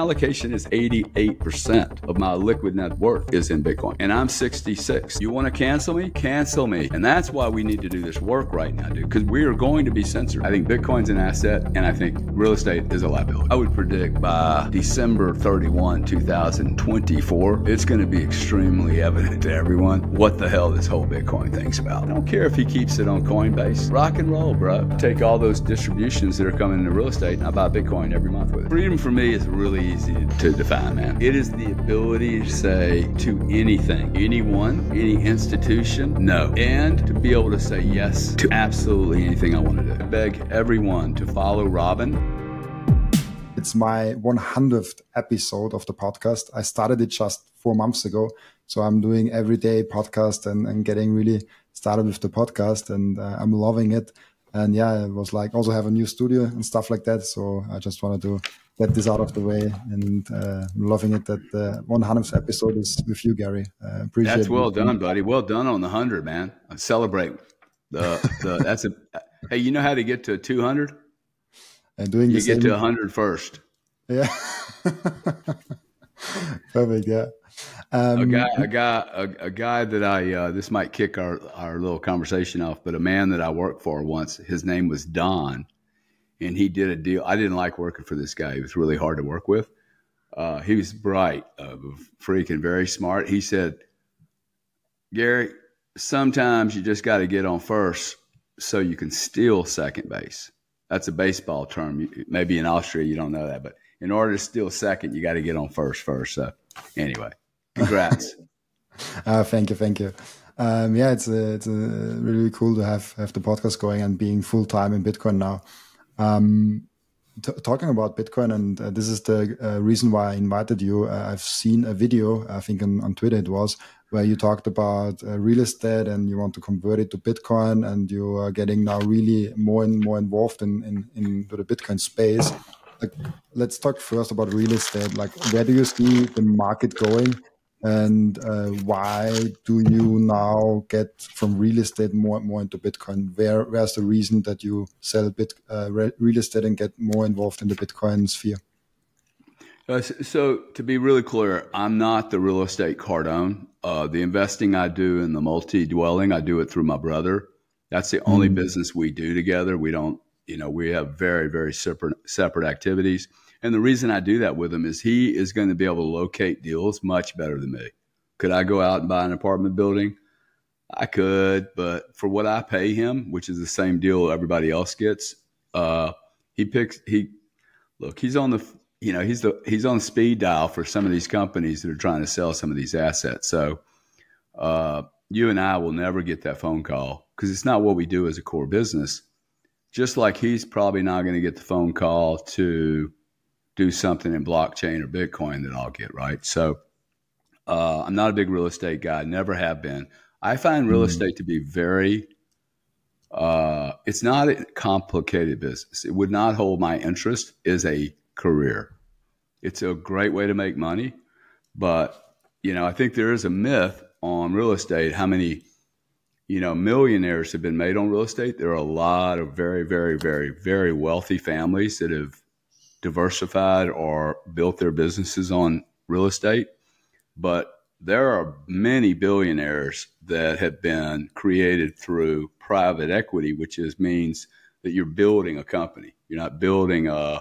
allocation is 88% of my liquid net worth is in Bitcoin, and I'm 66. You want to cancel me? Cancel me. And that's why we need to do this work right now, dude, because we are going to be censored. I think Bitcoin's an asset, and I think real estate is a liability. I would predict by December 31, 2024, it's going to be extremely evident to everyone what the hell this whole Bitcoin thing's about. I don't care if he keeps it on Coinbase. Rock and roll, bro. Take all those distributions that are coming into real estate, and I buy Bitcoin every month with it. Freedom for me is really easy to define, man. It is the ability to say to anything, anyone, any institution, no. And to be able to say yes to absolutely anything I want to do. I beg everyone to follow Robin. It's my 100th episode of the podcast. I started it just 4 months ago. So I'm doing everyday podcast and getting really started with the podcast, and I'm loving it. And yeah, it was like also have a new studio and stuff like that. So I just wanted to get this out of the way, and I'm loving it that the 100th episode is with you, Gary. Appreciate it. That's well done, buddy. Well done on the 100, man. I celebrate hey, you know how to get to 200? And doing you get to 100 first. Yeah. Perfect. Yeah. A guy that this might kick our little conversation off, but a man that I worked for once, his name was Don, and he did a deal. I didn't like working for this guy. He was really hard to work with. He was bright, freaking very smart. He said, Gary, sometimes you just got to get on first so you can steal second base. That's a baseball term. Maybe in Austria you don't know that, but in order to steal second, you got to get on first. So anyway, congrats. Thank you. Yeah, it's really cool to have the podcast going and being full time in Bitcoin now. Talking about Bitcoin, and this is the reason why I invited you. I've seen a video, I think on Twitter it was, where you talked about real estate and you want to convert it to Bitcoin, and you are getting now really more and more involved into the Bitcoin space. Like, let's talk first about real estate. Like, where do you see the market going, and why do you now get from real estate more and more into Bitcoin? Where's the reason that you sell real estate and get more involved in the Bitcoin sphere? So to be really clear, I'm not the real estate Cardone. The investing I do in the multi-dwelling, I do it through my brother. That's the only business we do together. We don't, we have very, very separate activities. And the reason I do that with him is he is going to be able to locate deals much better than me. Could I go out and buy an apartment building? I could, but for what I pay him, which is the same deal everybody else gets, he's on the, he's on speed dial for some of these companies that are trying to sell some of these assets. So you and I will never get that phone call because it's not what we do as a core business. Just like he's probably not going to get the phone call to do something in blockchain or Bitcoin that I'll get, right? So I'm not a big real estate guy, never have been. I find real estate to be very, it's not a complicated business. It would not hold my interest as a career. It's a great way to make money, but, I think there is a myth on real estate, how many, millionaires have been made on real estate. There are a lot of very, very, very, very wealthy families that have diversified or built their businesses on real estate, but there are many billionaires that have been created through private equity, which means that you're building a company. You're not building an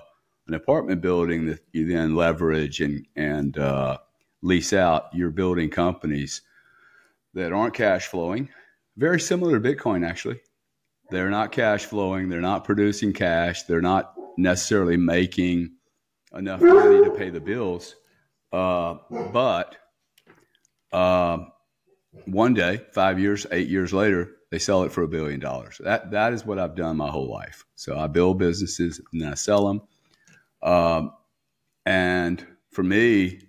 apartment building that you then leverage and lease out. You're building companies that aren't cash flowing, very similar to Bitcoin, actually. They're not cash flowing. They're not producing cash. They're not necessarily making enough money to pay the bills. But one day, 5 years, 8 years later, they sell it for $1 billion. That is what I've done my whole life. So I build businesses and then I sell them. And for me,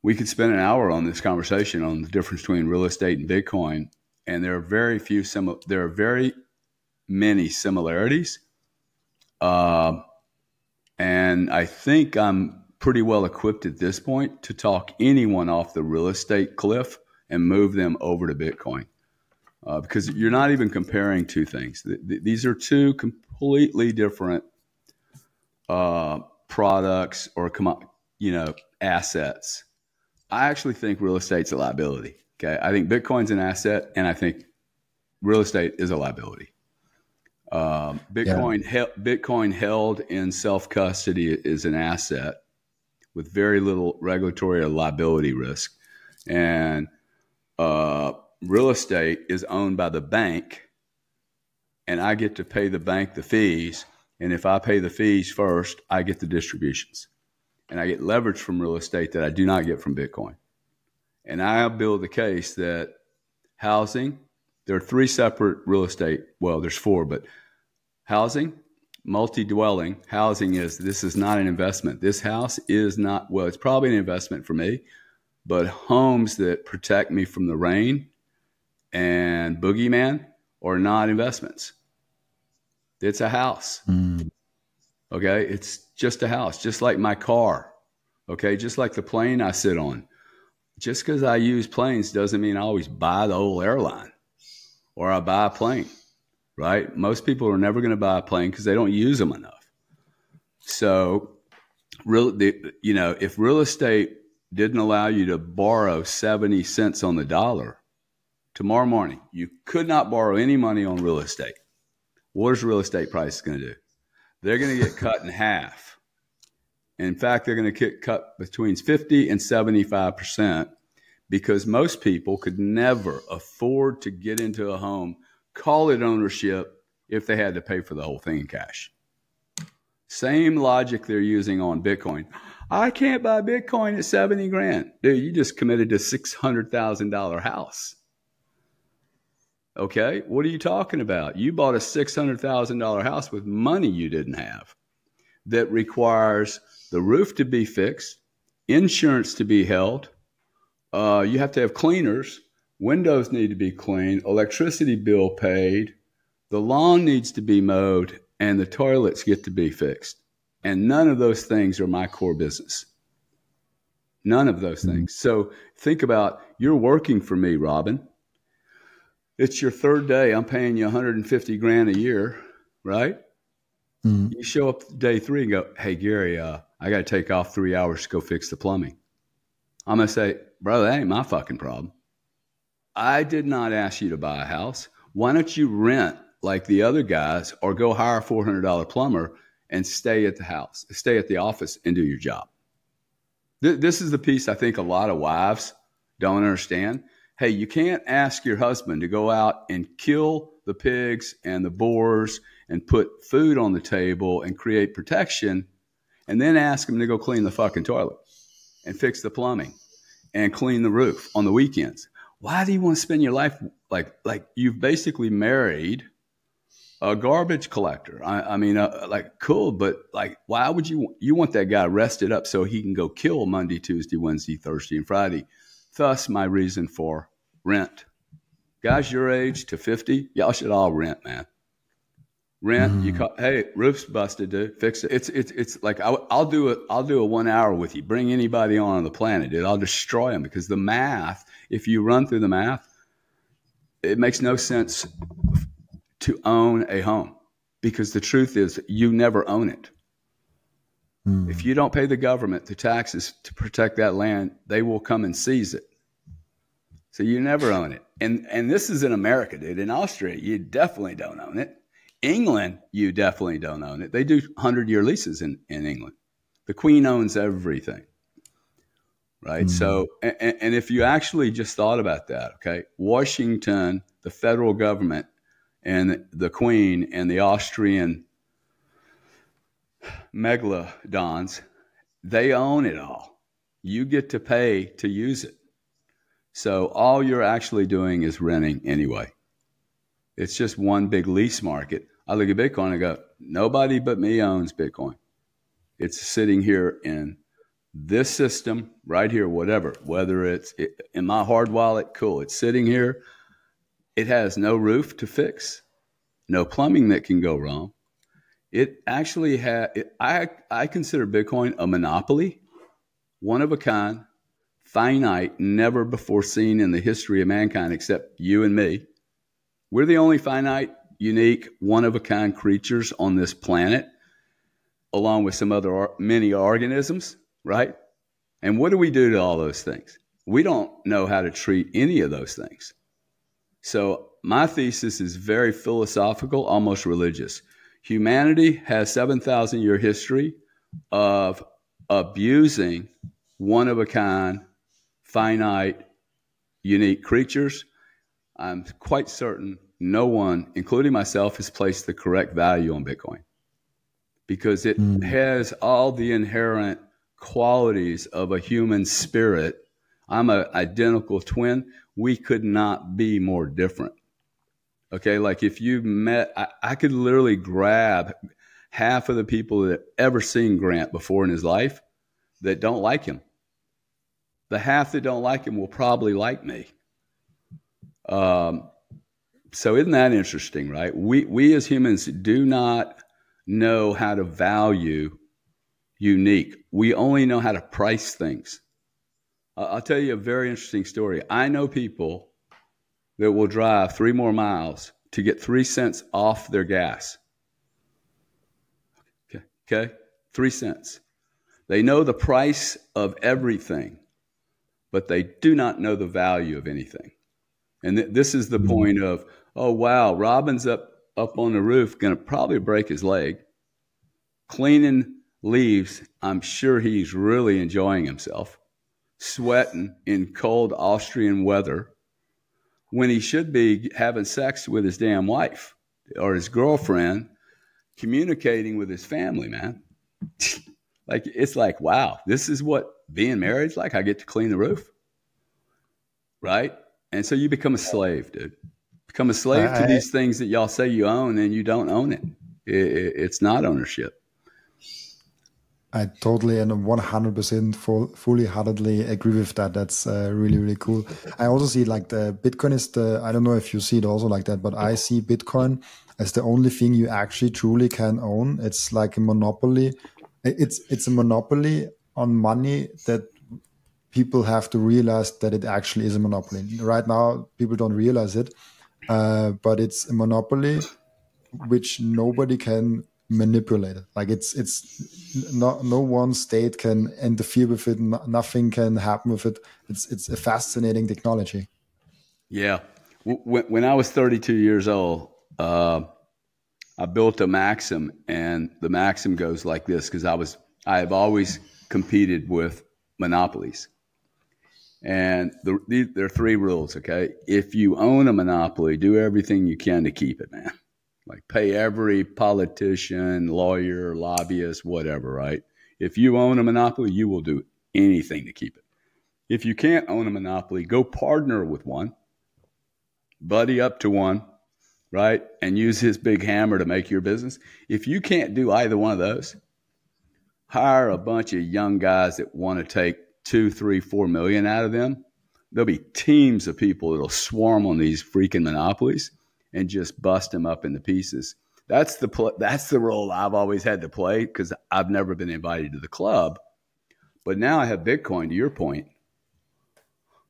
we could spend an hour on this conversation on the difference between real estate and Bitcoin. And there are very many similarities. And I think I'm pretty well equipped at this point to talk anyone off the real estate cliff and move them over to Bitcoin. Because you're not even comparing two things. These are two completely different products or assets. I actually think real estate's a liability. Okay. I think Bitcoin's an asset, and I think real estate is a liability. Bitcoin held in self-custody is an asset with very little regulatory or liability risk. And real estate is owned by the bank, and I get to pay the bank the fees. And if I pay the fees first, I get the distributions. And I get leverage from real estate that I do not get from Bitcoin. And I build the case that housing, there are 3 separate real estate. Well, there's 4, but housing, multi-dwelling. Housing this is not an investment. This house is not, well, it's probably an investment for me, but homes that protect me from the rain and boogeyman are not investments. It's a house. Okay. It's just a house, just like my car. Okay. Just like the plane I sit on. Just because I use planes doesn't mean I always buy the whole airline or I buy a plane, right? Most people are never going to buy a plane because they don't use them enough. So, if real estate didn't allow you to borrow 70 cents on the dollar, tomorrow morning, you could not borrow any money on real estate. What is real estate prices going to do? They're going to get cut in half. In fact, they're going to get cut between 50 and 75% because most people could never afford to get into a home, call it ownership, if they had to pay for the whole thing in cash. Same logic they're using on Bitcoin. I can't buy Bitcoin at 70 grand. Dude, you just committed to $600,000 house. Okay, what are you talking about? You bought a $600,000 house with money you didn't have that requires the roof to be fixed, insurance to be held. You have to have cleaners. Windows need to be cleaned, electricity bill paid, the lawn needs to be mowed, and the toilets get to be fixed. And none of those things are my core business. None of those things. So think about, you're working for me, Robin. It's your 3rd day. I'm paying you 150 grand a year, right? You show up day 3 and go, hey, Gary, I got to take off 3 hours to go fix the plumbing. I'm going to say, bro, that ain't my fucking problem. I did not ask you to buy a house. Why don't you rent like the other guys or go hire a $400 plumber and stay at the house, stay at the office and do your job? This is the piece I think a lot of wives don't understand. Hey, you can't ask your husband to go out and kill the pigs and the boars and put food on the table and create protection and then ask him to go clean the fucking toilet and fix the plumbing and clean the roof on the weekends. Why do you want to spend your life like you've basically married a garbage collector? I mean, cool, but like, why would you want that guy rested up so he can go kill Monday, Tuesday, Wednesday, Thursday, and Friday? Thus, my reason for rent. Guys your age to 50, y'all should all rent, man. Rent. Hey, roof's busted, dude. Fix it. It's like I'll do a 1 hour with you. Bring anybody on the planet, dude. I'll destroy them because the math. If you run through the math, it makes no sense to own a home because the truth is you never own it. If you don't pay the government the taxes to protect that land, they will come and seize it. So you never own it. And this is in America, dude. In Austria, you definitely don't own it. England, you definitely don't own it. They do 100-year leases in England. The Queen owns everything, right? So, and if you actually just thought about that, okay, Washington, the federal government, and the Queen and the Austrian megalodons, they own it all. You get to pay to use it. So all you're actually doing is renting anyway. It's just one big lease market. I look at Bitcoin and go, nobody but me owns Bitcoin. It's sitting here in this system right here, whether it's in my hard wallet, cool. It's sitting here. It has no roof to fix, no plumbing that can go wrong. It actually I consider Bitcoin a monopoly, one of a kind, finite, never before seen in the history of mankind except you and me. We're the only finite, unique, one-of-a-kind creatures on this planet, along with some other many organisms, right? And what do we do to all those things? We don't know how to treat any of those things. So my thesis is very philosophical, almost religious. Humanity has 7,000-year history of abusing one-of-a-kind, finite, unique creatures. I'm quite certain no one, including myself, has placed the correct value on Bitcoin because it has all the inherent qualities of a human spirit. I'm an identical twin. We could not be more different. Okay, like if you met, I could literally grab half of the people that have ever seen Grant before in his life that don't like him. The half that don't like him will probably like me. So isn't that interesting, right? We as humans do not know how to value unique. We only know how to price things. I'll tell you a very interesting story. I know people that will drive 3 more miles to get 3 cents off their gas. Okay? 3 cents. They know the price of everything, but they do not know the value of anything. And this is the point of, oh, wow, Robin's up on the roof, going to probably break his leg, cleaning leaves. I'm sure he's really enjoying himself, sweating in cold Austrian weather when he should be having sex with his damn wife or his girlfriend, communicating with his family, man. Like, it's like, wow, this is what being married's like. I get to clean the roof, right? And so you become a slave, dude. Become a slave to these things that y'all say you own, and you don't own it. It's not ownership. I totally and 100% fully heartedly agree with that. That's really, really cool. I also see like the Bitcoin is I don't know if you see it also like that, but I see Bitcoin as the only thing you actually truly can own. It's like a monopoly. It's a monopoly on money that people have to realize that it actually is a monopoly. Right now, people don't realize it, but it's a monopoly which nobody can manipulate. Like it's not, no one state can interfere with it. Nothing can happen with it. It's a fascinating technology. Yeah. When I was 32 years old, I built a Maxim, and the Maxim goes like this because I have always competed with monopolies. And there are 3 rules, okay? If you own a monopoly, do everything you can to keep it, man. Like pay every politician, lawyer, lobbyist, whatever, right? If you own a monopoly, you will do anything to keep it. If you can't own a monopoly, go partner with one, buddy up to one, right? And use his big hammer to make your business. If you can't do either one of those, hire a bunch of young guys that want to take 2, 3, 4 million out of them. There'll be teams of people that'll swarm on these freaking monopolies and just bust them up into pieces. That's the role I've always had to play because I've never been invited to the club. But now I have Bitcoin. To your point,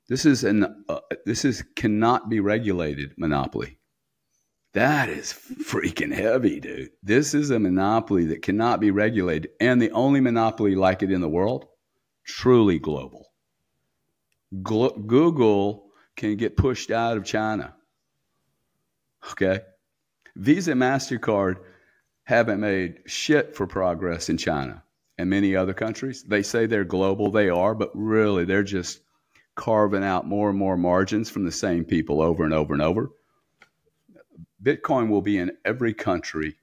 this is cannot be regulated monopoly. That is freaking heavy, dude. This is a monopoly that cannot be regulated, and the only monopoly like it in the world, truly global. Google can get pushed out of China. Okay? Visa and MasterCard haven't made shit for progress in China and many other countries. They say they're global. They are, but really they're just carving out more and more margins from the same people over and over and over. Bitcoin will be in every country,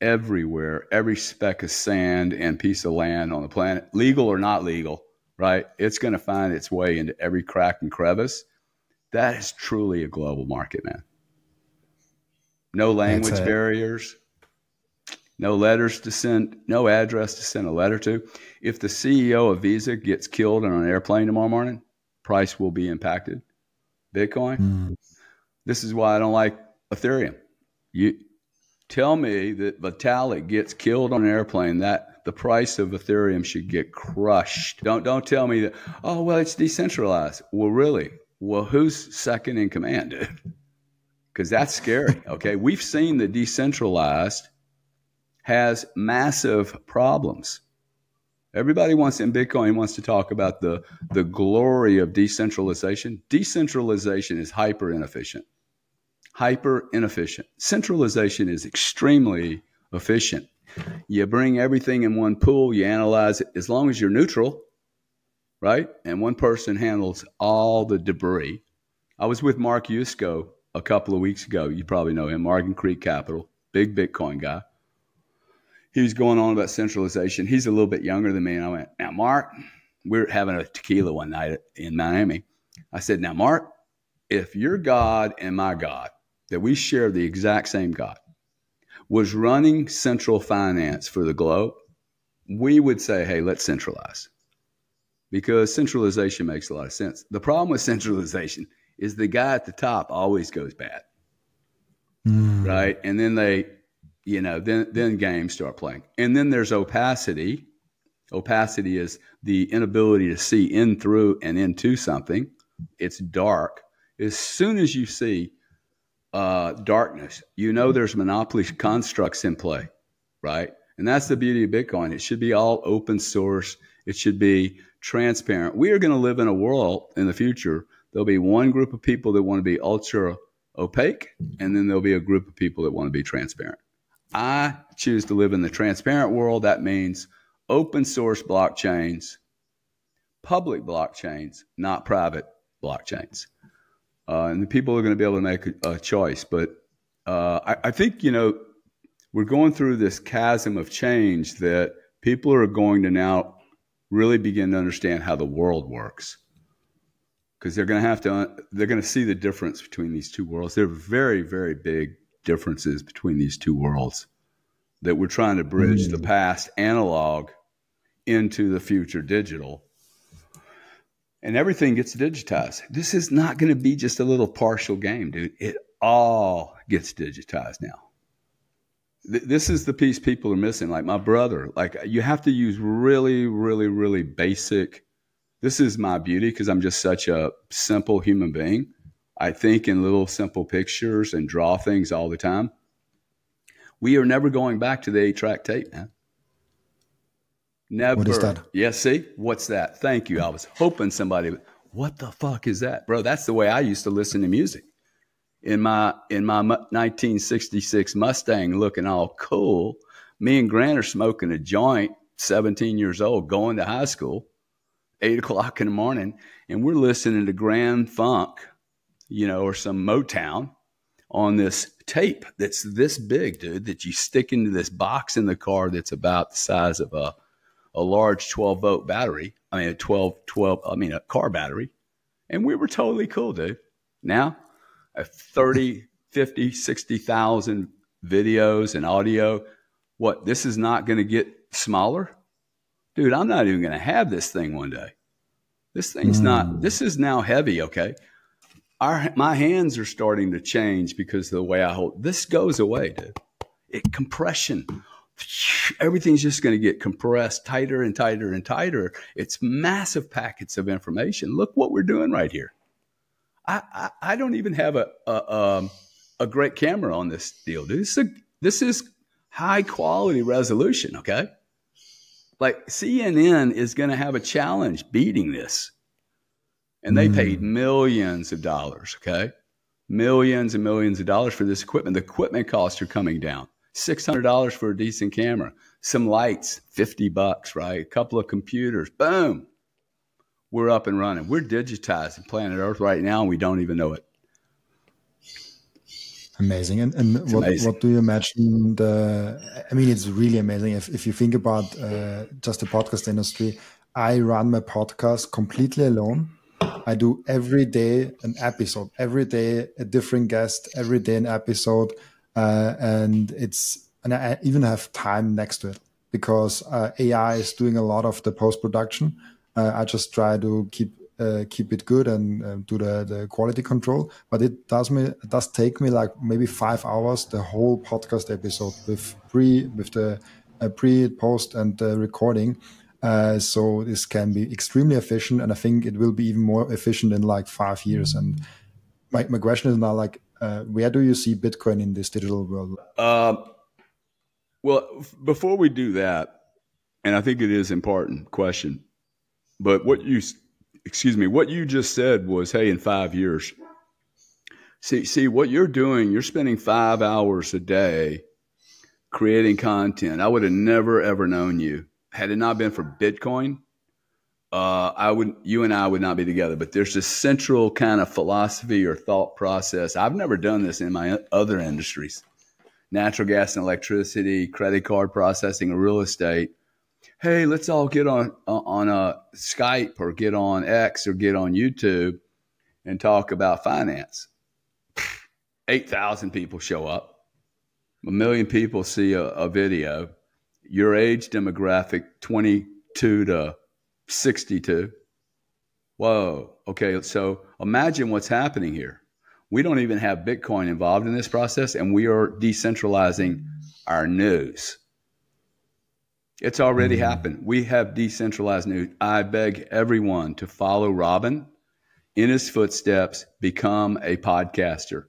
everywhere, every speck of sand and piece of land on the planet, legal or not legal, right? It's going to find its way into every crack and crevice. That is truly a global market, man. No language barriers, no letters to send, no address to send a letter to. If the CEO of Visa gets killed on an airplane tomorrow morning, price will be impacted. Bitcoin, this is why I don't like Ethereum. You tell me that Vitalik gets killed on an airplane, that the price of Ethereum should get crushed. Don't tell me that, oh, well, it's decentralized. Well, really? Well, who's second in command, dude? Because that's scary, okay? We've seen the decentralized has massive problems. Everybody wants in Bitcoin wants to talk about the glory of decentralization. Decentralization is hyper inefficient. Hyper inefficient. Centralization is extremely efficient. You bring everything in one pool, you analyze it as long as you're neutral, right? And one person handles all the debris. I was with Mark Yusko a couple of weeks ago. You probably know him, Morgan Creek Capital, big Bitcoin guy. He was going on about centralization. He's a little bit younger than me. And I went, now, Mark, we're having a tequila one night in Miami. I said, now, Mark, if your God and my God, that we share the exact same God, was running central finance for the globe, we would say, hey, let's centralize. Because centralization makes a lot of sense. The problem with centralization is the guy at the top always goes bad. Right? And then then games start playing. And then there's opacity. Opacity is the inability to see in through and into something. It's dark. As soon as you see darkness, there's monopoly constructs in play, right? And that's the beauty of Bitcoin. It should be all open source. It should be transparent. We are going to live in a world in the future. There'll be one group of people that want to be ultra opaque, and then there'll be a group of people that want to be transparent. I choose to live in the transparent world. That means open source blockchains, public blockchains, not private blockchains. And the people are going to be able to make a choice. But I think, we're going through this chasm of change that people are going to now really begin to understand how the world works. Because they're going to see the difference between these two worlds. There are very, very big differences between these two worlds that we're trying to bridge the past analog into the future digital. And everything gets digitized. This is not going to be just a little partial game, dude. It all gets digitized now. This is the piece people are missing. Like my brother, you have to use really, really, really basic. This is my beauty because I'm just such a simple human being. I think in little simple pictures and draw things all the time. We are never going back to the 8-track tape, man. Never. What is that? Yeah, see? What's that? Thank you. I was hoping somebody would. What the fuck is that? Bro, that's the way I used to listen to music. In my 1966 Mustang looking all cool, me and Grant are smoking a joint, 17 years old, going to high school, 8 o'clock in the morning, and we're listening to Grand Funk, or some Motown on this tape that's this big, dude, that you stick into this box in the car that's about the size of a large 12-volt battery. I mean, a car battery. And we were totally cool, dude. Now, 30, 50, 60,000 videos and audio. What, this is not going to get smaller? Dude, I'm not even going to have this thing one day. This thing's not, this is now heavy, okay? My hands are starting to change because of the way I hold. This goes away, dude. Compression. Everything's just going to get compressed tighter and tighter and tighter. It's massive packets of information. Look what we're doing right here. I don't even have a great camera on this deal, dude. This is high quality resolution, okay? Like CNN is going to have a challenge beating this. And they paid millions of dollars, okay? Millions and millions of dollars for this equipment. The equipment costs are coming down. $600 for a decent camera. Some lights, $50, right? A couple of computers, boom. We're up and running. We're digitizing planet Earth right now, and we don't even know it. Amazing. And what do you imagine? It's really amazing. If you think about just the podcast industry, I run my podcast completely alone. I do every day an episode, every day a different guest, every day an episode. And I even have time next to it because AI is doing a lot of the post-production. I just try to keep it good and do the quality control. But it does take me like maybe 5 hours, the whole podcast episode with the pre, post, and recording. So this can be extremely efficient, and I think it will be even more efficient in like 5 years. And my question is now, like, where do you see Bitcoin in this digital world? Well, before we do that, And I think it is an important question. But what you just said was, hey, in 5 years, see what you're doing, you're spending 5 hours a day creating content. I would have never, ever known you. Had it not been for Bitcoin, you and I would not be together. But there's this central kind of philosophy or thought process. I've never done this in my other industries. Natural gas and electricity, credit card processing, or real estate. Hey, let's all get on Skype or get on X or get on YouTube and talk about finance. 8,000 people show up. 1 million people see a video. Your age demographic, 22 to 62. Whoa. Okay, so imagine what's happening here. We don't even have Bitcoin involved in this process, and we are decentralizing our news. It's already happened. We have decentralized news. I beg everyone to follow Robin in his footsteps, become a podcaster.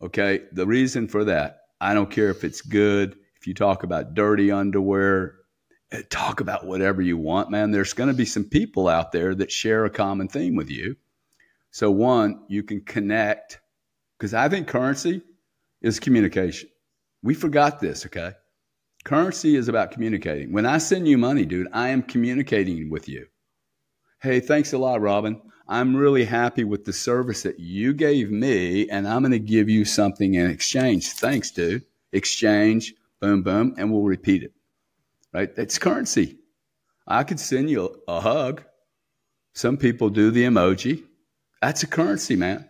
Okay, the reason for that, I don't care if it's good, if you talk about dirty underwear, talk about whatever you want, man. There's going to be some people out there that share a common theme with you. So one, you can connect, because I think currency is communication. We forgot this, okay? Currency is about communicating. When I send you money, dude, I am communicating with you. Hey, thanks a lot, Robin. I'm really happy with the service that you gave me, and I'm going to give you something in exchange. Thanks, dude. Exchange, boom, boom, and we'll repeat it. Right? That's currency. I could send you a hug. Some people do the emoji. That's a currency, man.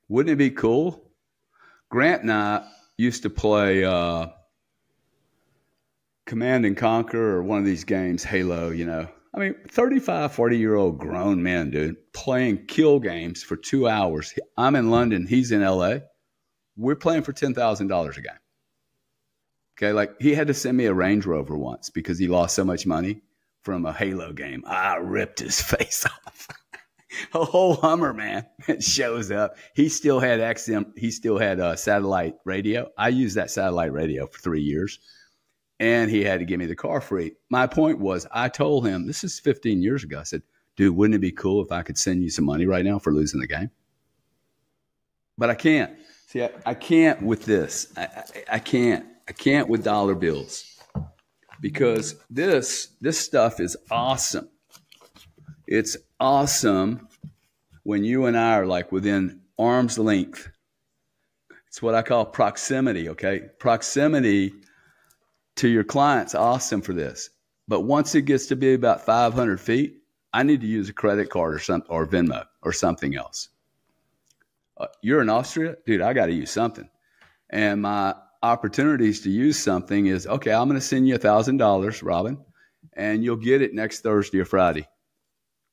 Wouldn't it be cool? Grant and I used to play Command and Conquer or one of these games, Halo, you know. I mean, 35, 40-year-old grown men, dude, playing kill games for 2 hours. I'm in London. He's in L.A. We're playing for $10,000 a game. Okay, like he had to send me a Range Rover once because he lost so much money from a Halo game. I ripped his face off. A whole Hummer, man, shows up. He still had XM. He still had satellite radio. I used that satellite radio for 3 years. And he had to give me the car free. My point was, I told him, this is 15 years ago. I said, dude, wouldn't it be cool if I could send you some money right now for losing the game? But I can't. See, I can't with this. I can't. I can't with dollar bills. Because this stuff is awesome. It's awesome when you and I are like within arm's length. It's what I call proximity, okay? Proximity to your client's awesome for this. But once it gets to be about 500 feet, I need to use a credit card or something, or Venmo or something else. You're in Austria? Dude, I got to use something. And my opportunities to use something is, okay, I'm going to send you $1,000, Robin, and you'll get it next Thursday or Friday.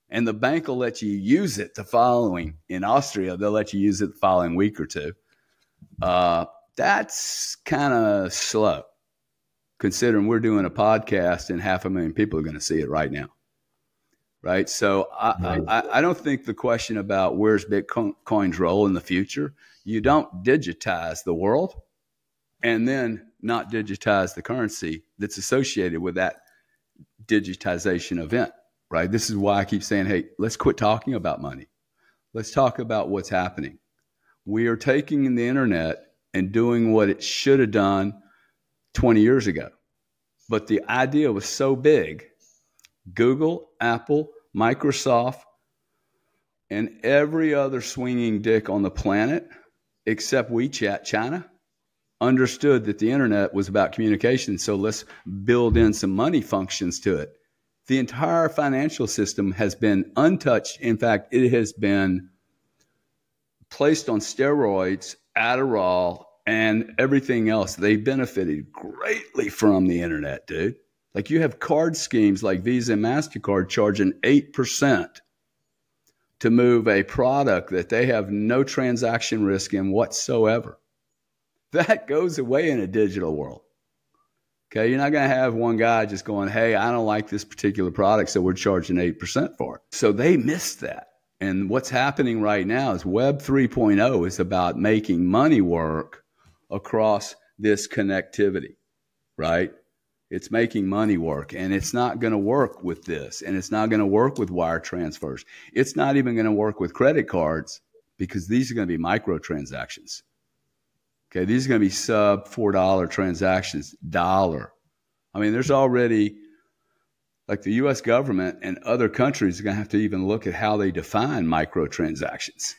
And the bank will let you use it the following. In Austria, they'll let you use it the following week or two. That's kind of slow, considering we're doing a podcast and 500,000 people are going to see it right now. Right. So I don't think the question about where's Bitcoin's role in the future, you don't digitize the world and then not digitize the currency that's associated with that digitization event. Right. This is why I keep saying, hey, let's quit talking about money. Let's talk about what's happening. We are taking the internet and doing what it should have done 20 years ago. But the idea was so big. Google, Apple, Microsoft, and every other swinging dick on the planet, except WeChat, China, understood that the internet was about communication. So let's build in some money functions to it. The entire financial system has been untouched. In fact, it has been placed on steroids, Adderall, and everything else. They benefited greatly from the internet, dude. Like you have card schemes like Visa and MasterCard charging 8% to move a product that they have no transaction risk in whatsoever. That goes away in a digital world. Okay, you're not going to have one guy just going, hey, I don't like this particular product, so we're charging 8% for it. So they missed that. And what's happening right now is Web 3.0 is about making money work across this connectivity, right? It's making money work, and it's not going to work with this, and it's not going to work with wire transfers. It's not even going to work with credit cards because these are going to be microtransactions. Okay, these are going to be sub $4 transactions, dollar. I mean, there's already, like the U.S. government and other countries are going to have to even look at how they define microtransactions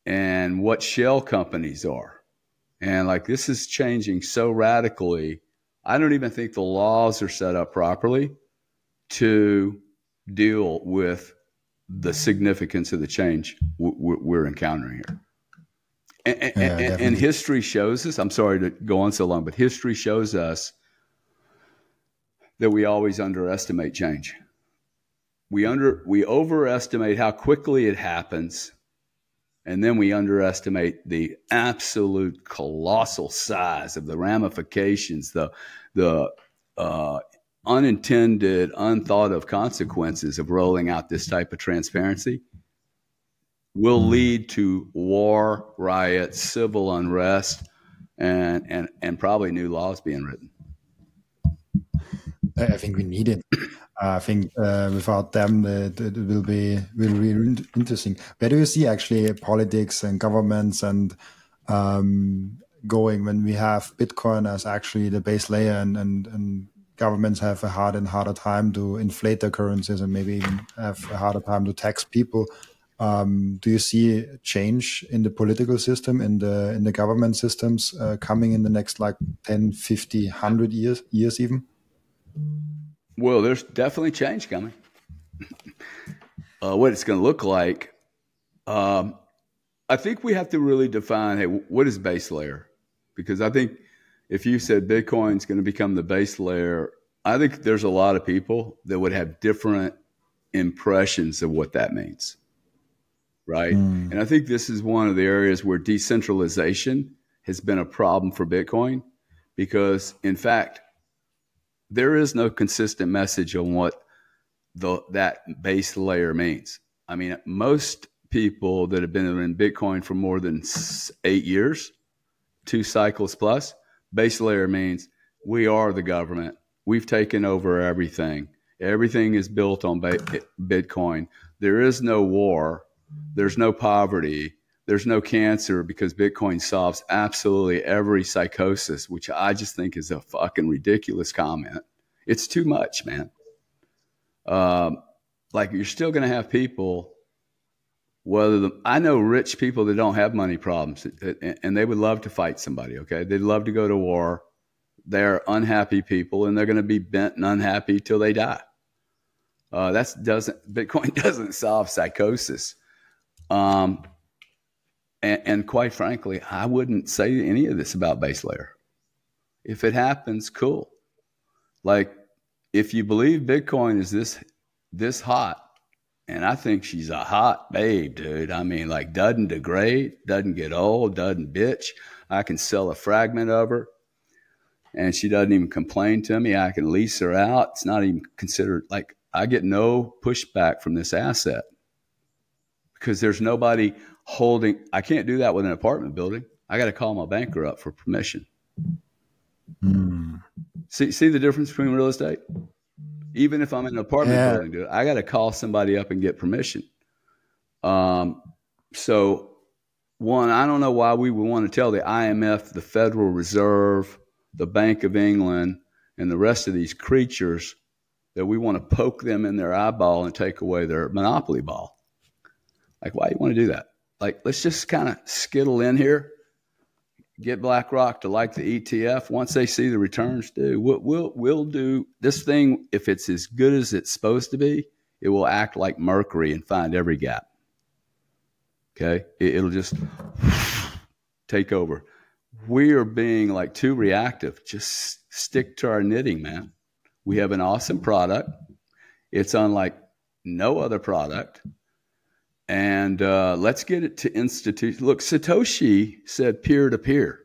and what shell companies are. And like this is changing so radically. I don't even think the laws are set up properly to deal with the significance of the change we're encountering here. And history shows us, I'm sorry to go on so long, but history shows us that we always underestimate change. We overestimate how quickly it happens, and then we underestimate the absolute colossal size of the ramifications, the unintended, unthought of consequences of rolling out this type of transparency will lead to war, riots, civil unrest, and probably new laws being written. I think we need it. I think without them, it will be really interesting. Where do you see actually politics and governments and going when we have Bitcoin as actually the base layer and governments have a harder and harder time to inflate their currencies and maybe even have a harder time to tax people? Do you see a change in the political system, in the government systems coming in the next like 10, 50, 100 years even? Well, there's definitely change coming. What it's going to look like, I think we have to really define, hey, what is base layer? Because I think if you said Bitcoin's going to become the base layer, I think there's a lot of people that would have different impressions of what that means. Right. And I think this is one of the areas where decentralization has been a problem for Bitcoin because, in fact, there is no consistent message on what that base layer means. I mean, most people that have been in Bitcoin for more than 8 years, 2 cycles plus, base layer means we are the government. We've taken over everything. Everything is built on Bitcoin. There is no war. There's no poverty. There's no cancer because Bitcoin solves absolutely every psychosis, which I just think is a fucking ridiculous comment. It's too much, man. Like you're still going to have people, I know rich people that don't have money problems and they would love to fight somebody. Okay. They'd love to go to war. They're unhappy people and they're going to be bent and unhappy till they die. Bitcoin doesn't solve psychosis. And quite frankly, I wouldn't say any of this about base layer. If it happens, cool. Like if you believe Bitcoin is this hot, and I think she's a hot babe, dude. I mean, like doesn't degrade, doesn't get old, doesn't bitch. I can sell a fragment of her and she doesn't even complain to me. I can lease her out. It's not even considered, like I get no pushback from this asset. Because there's nobody holding. I can't do that with an apartment building. I got to call my banker up for permission. See the difference between real estate? Even if I'm in an apartment building, dude, I got to call somebody up and get permission. So, one, I don't know why we would want to tell the IMF, the Federal Reserve, the Bank of England, and the rest of these creatures that we want to poke them in their eyeball and take away their monopoly ball. Like, why do you want to do that? Like, let's just kind of skittle in here, get BlackRock to like the ETF. Once they see the returns, dude, we'll do this thing. If it's as good as it's supposed to be, it will act like Mercury and find every gap. Okay? It'll just take over. We are being like too reactive. Just stick to our knitting, man. We have an awesome product. It's unlike no other product. And let's get it to institutions. Look, Satoshi said peer-to-peer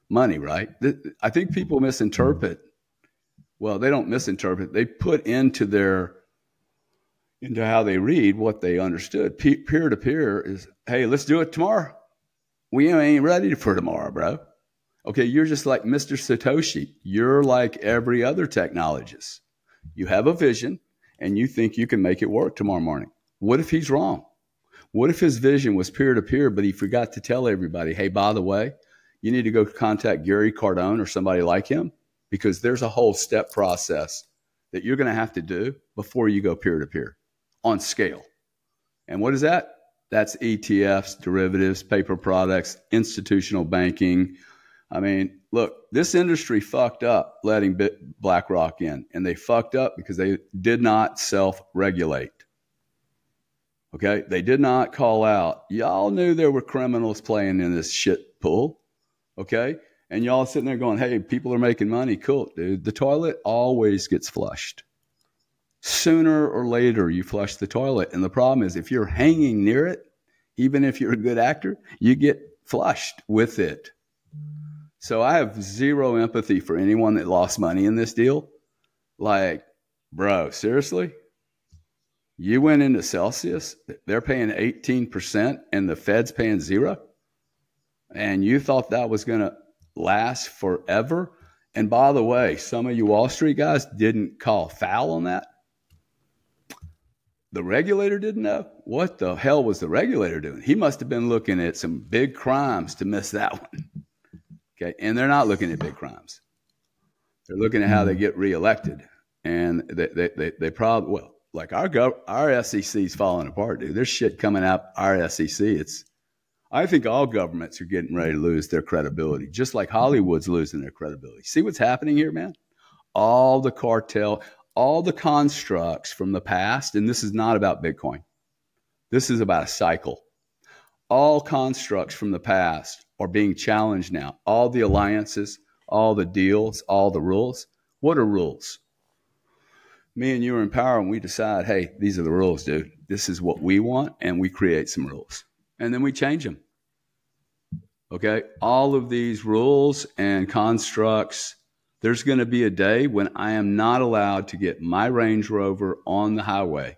money, right? I think people misinterpret. Well, they don't misinterpret. They put into how they read what they understood. Peer-to-peer is, hey, let's do it tomorrow. We ain't ready for tomorrow, bro. Okay, you're just like Mr. Satoshi. You're like every other technologist. You have a vision and you think you can make it work tomorrow morning. What if he's wrong? What if his vision was peer-to-peer, but he forgot to tell everybody, hey, by the way, you need to go contact Gary Cardone or somebody like him, because there's a whole step process that you're going to have to do before you go peer-to-peer on scale. And what is that? That's ETFs, derivatives, paper products, institutional banking. I mean, look, this industry fucked up letting BlackRock in, and they fucked up because they did not self-regulate. Okay? They did not call out. Y'all knew there were criminals playing in this shit pool. Okay? And y'all sitting there going, hey, people are making money. Cool, dude. The toilet always gets flushed. Sooner or later, you flush the toilet. And the problem is, if you're hanging near it, even if you're a good actor, you get flushed with it. So I have zero empathy for anyone that lost money in this deal. Like, bro, seriously? You went into Celsius, they're paying 18% and the Fed's paying 0%? And you thought that was going to last forever? And by the way, some of you Wall Street guys didn't call foul on that. The regulator didn't know. What the hell was the regulator doing? He must have been looking at some big crimes to miss that one. Okay, and they're not looking at big crimes. They're looking at how they get reelected. And they probably, well, like our SEC is falling apart, dude. There's shit coming out our SEC. I think all governments are getting ready to lose their credibility, just like Hollywood's losing their credibility. See what's happening here, man? All the cartel, all the constructs from the past, and this is not about Bitcoin. This is about a cycle. All constructs from the past are being challenged now. All the alliances, all the deals, all the rules. What are rules? Me and you are in power and we decide, hey, these are the rules, dude. This is what we want, and we create some rules. And then we change them. Okay? All of these rules and constructs, there's going to be a day when I am not allowed to get my Range Rover on the highway,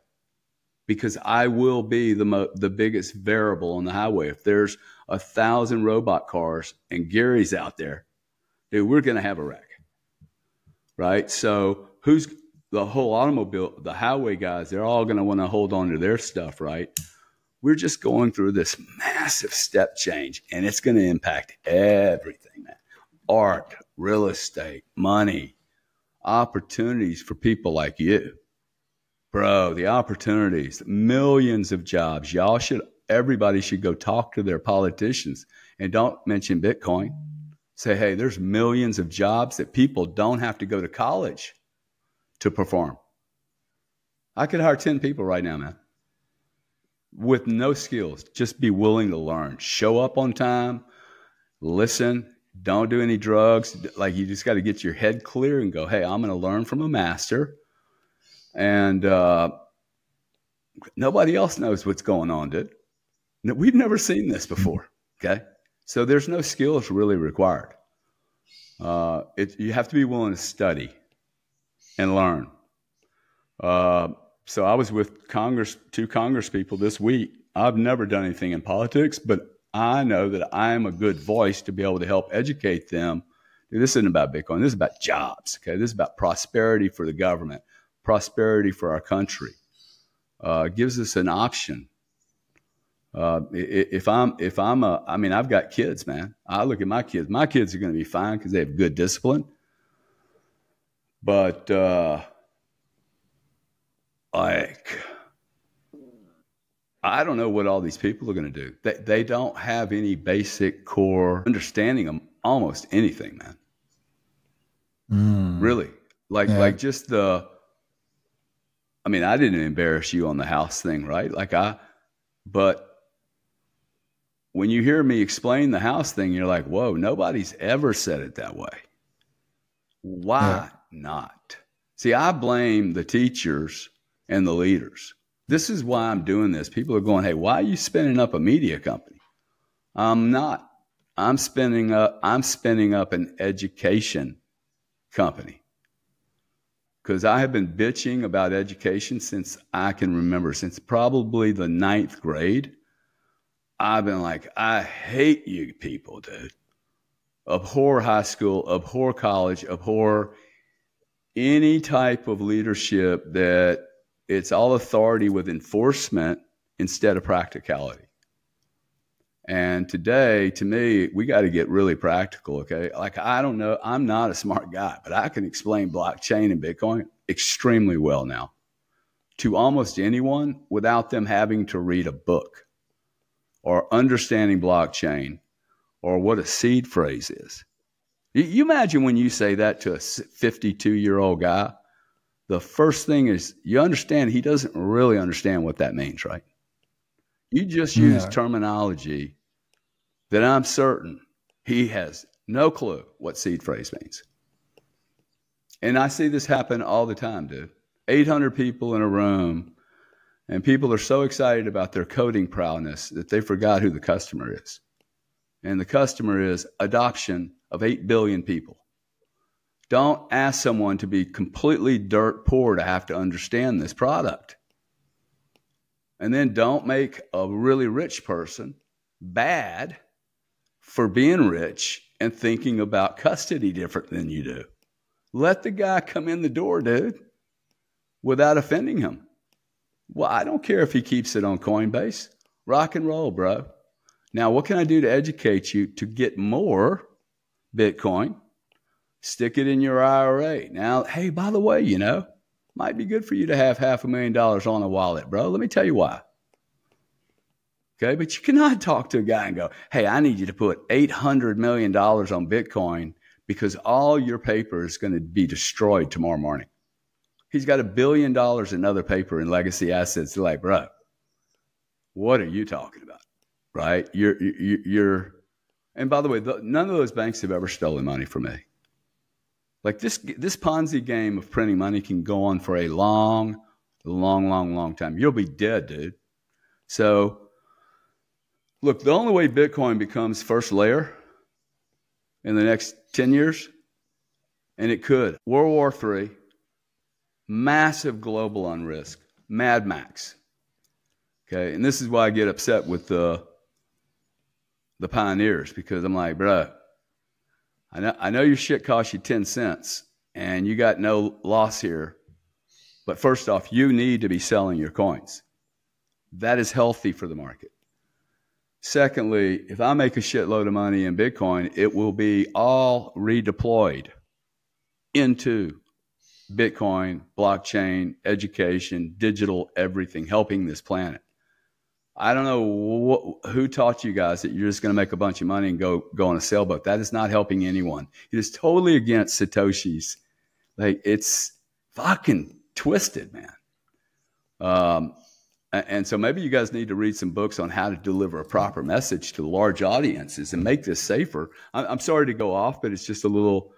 because I will be the biggest variable on the highway. If there's 1,000 robot cars and Gary's out there, dude, we're going to have a wreck, right? So who's the whole automobile, the highway guys, they're all going to want to hold on to their stuff, right? We're just going through this massive step change, and it's going to impact everything, man. Art, real estate, money, opportunities for people like you. Bro, the opportunities, millions of jobs. Everybody should go talk to their politicians, and don't mention Bitcoin. Say, hey, there's millions of jobs that people don't have to go to college to perform. I could hire 10 people right now, man, with no skills. Just be willing to learn. Show up on time, listen, don't do any drugs. Like, you just got to get your head clear and go, hey, I'm going to learn from a master. And nobody else knows what's going on, dude. We've never seen this before, okay? So there's no skills really required. You have to be willing to study and learn. So I was with two Congress people this week. I've never done anything in politics, but I know that I am a good voice to be able to help educate them. Dude, this isn't about Bitcoin. This is about jobs, okay? This is about prosperity for the government, prosperity for our country. It gives us an option. I mean, I've got kids, man. I look at my kids. My kids are going to be fine because they have good discipline. But I don't know what all these people are going to do. They don't have any basic core understanding of almost anything, man. Really. Like just I mean, I didn't embarrass you on the house thing, right? But when you hear me explain the house thing, you're like, whoa, nobody's ever said it that way. Why not? See, I blame the teachers and the leaders. This is why I'm doing this. People are going, hey, why are you spinning up a media company? I'm not. I'm spinning up an education company. Because I have been bitching about education since I can remember, since probably the 9th grade. I've been like, I hate you people, dude. abhor high school, abhor college, abhor any type of leadership that it's all authority with enforcement instead of practicality. And today, to me, we got to get really practical, okay? Like, I don't know, I'm not a smart guy, but I can explain blockchain and Bitcoin extremely well now to almost anyone without them having to read a book or understanding blockchain or what a seed phrase is. You imagine when you say that to a 52-year-old guy, the first thing is you understand he doesn't really understand what that means, right? You just use terminology that I'm certain he has no clue what seed phrase means. And I see this happen all the time, dude. 800 people in a room, and people are so excited about their coding prowess that they forgot who the customer is. And the customer is adoption of 8 billion people. Don't ask someone to be completely dirt poor to have to understand this product. And then don't make a really rich person bad for being rich and thinking about custody different than you do. Let the guy come in the door, dude, without offending him. Well, I don't care if he keeps it on Coinbase. Rock and roll, bro. Now, what can I do to educate you to get more Bitcoin? Stick it in your IRA. Now, hey, by the way, you know, might be good for you to have $500,000 on a wallet, bro. Let me tell you why. Okay, but you cannot talk to a guy and go, hey, I need you to put $800 million on Bitcoin because all your paper is going to be destroyed tomorrow morning. He's got $1 billion in other paper and legacy assets. They're like, bro, what are you talking about? Right? You're, and by the way, none of those banks have ever stolen money from me. Like this Ponzi game of printing money can go on for a long time. You'll be dead, dude. So, look, the only way Bitcoin becomes first layer in the next 10 years, and it could, World War III, massive global unrest, Mad Max. Okay, and this is why I get upset with the pioneers, because I'm like, bro, I know your shit costs you 10 cents and you got no loss here. But first off, you need to be selling your coins. That is healthy for the market. Secondly, if I make a shitload of money in Bitcoin, it will be all redeployed into Bitcoin, blockchain, education, digital, everything, helping this planet. I don't know who taught you guys that you're just going to make a bunch of money and go on a sailboat. That is not helping anyone. It is totally against Satoshi's. Like, it's fucking twisted, man. And so maybe you guys need to read some books on how to deliver a proper message to large audiences and make this safer. I'm sorry to go off, but it's just a little,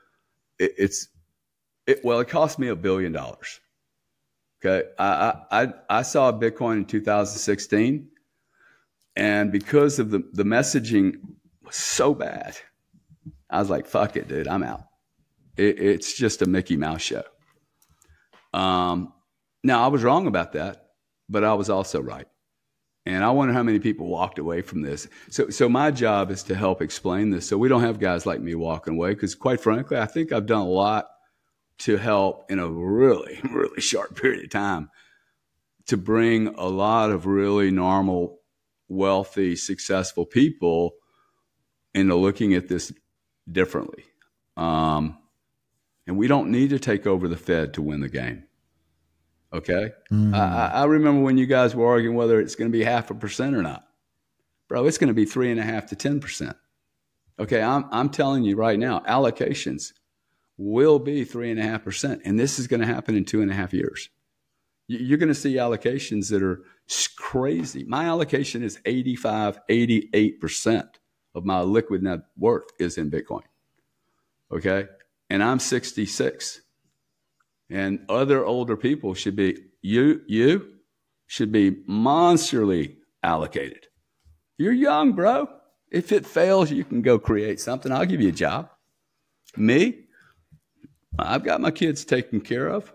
well, it cost me $1 billion. Okay. I saw Bitcoin in 2016. And because of the messaging was so bad, I was like, fuck it, dude, I'm out. It's just a Mickey Mouse show. Now, I was wrong about that, but I was also right. And I wonder how many people walked away from this. So my job is to help explain this so we don't have guys like me walking away, because quite frankly, I think I've done a lot to help in a really, really short period of time to bring a lot of really normal, wealthy, successful people into looking at this differently. And we don't need to take over the Fed to win the game. Okay? I remember when you guys were arguing whether it's going to be 0.5% or not. Bro, it's going to be 3.5 to 10%. Okay, I'm telling you right now, allocations will be 3.5%, and this is going to happen in 2.5 years. You're going to see allocations that are crazy. My allocation is 88% of my liquid net worth is in Bitcoin. Okay? And I'm 66. And other older people should be, you should be monsterly allocated. You're young, bro. If it fails, you can go create something. I'll give you a job. Me, I've got my kids taken care of.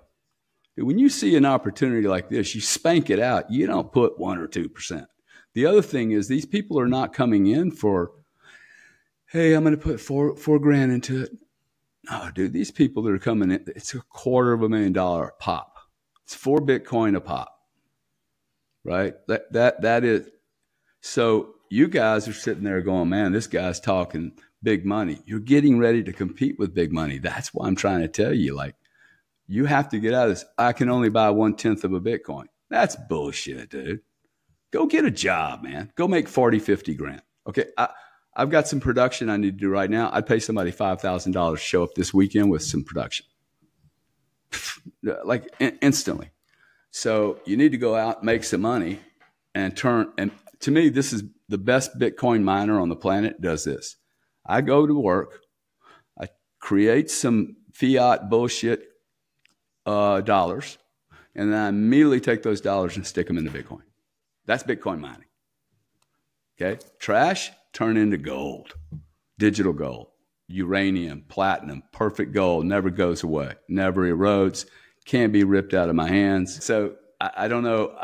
When you see an opportunity like this, you spank it out. You don't put 1 or 2%. The other thing is these people are not coming in for, hey, I'm going to put four grand into it. No, dude, these people that are coming in, it's $250,000 a pop. It's 4 Bitcoin a pop, right? That is. So you guys are sitting there going, man, this guy's talking big money. You're getting ready to compete with big money. That's why I'm trying to tell you, like, you have to get out of this. I can only buy 1/10 of a Bitcoin. That's bullshit, dude. Go get a job, man. Go make 40, 50 grand. Okay, I've got some production I need to do right now. I'd pay somebody $5,000 to show up this weekend with some production. Like instantly. So you need to go out, make some money, and turn. And to me, this is the best Bitcoin miner on the planet does this. I go to work. I create some fiat bullshit dollars, and then I immediately take those dollars and stick them into Bitcoin. That's Bitcoin mining. Okay? Trash, turn into gold. Digital gold. Uranium, platinum, perfect gold, never goes away, never erodes, can't be ripped out of my hands. So I don't know.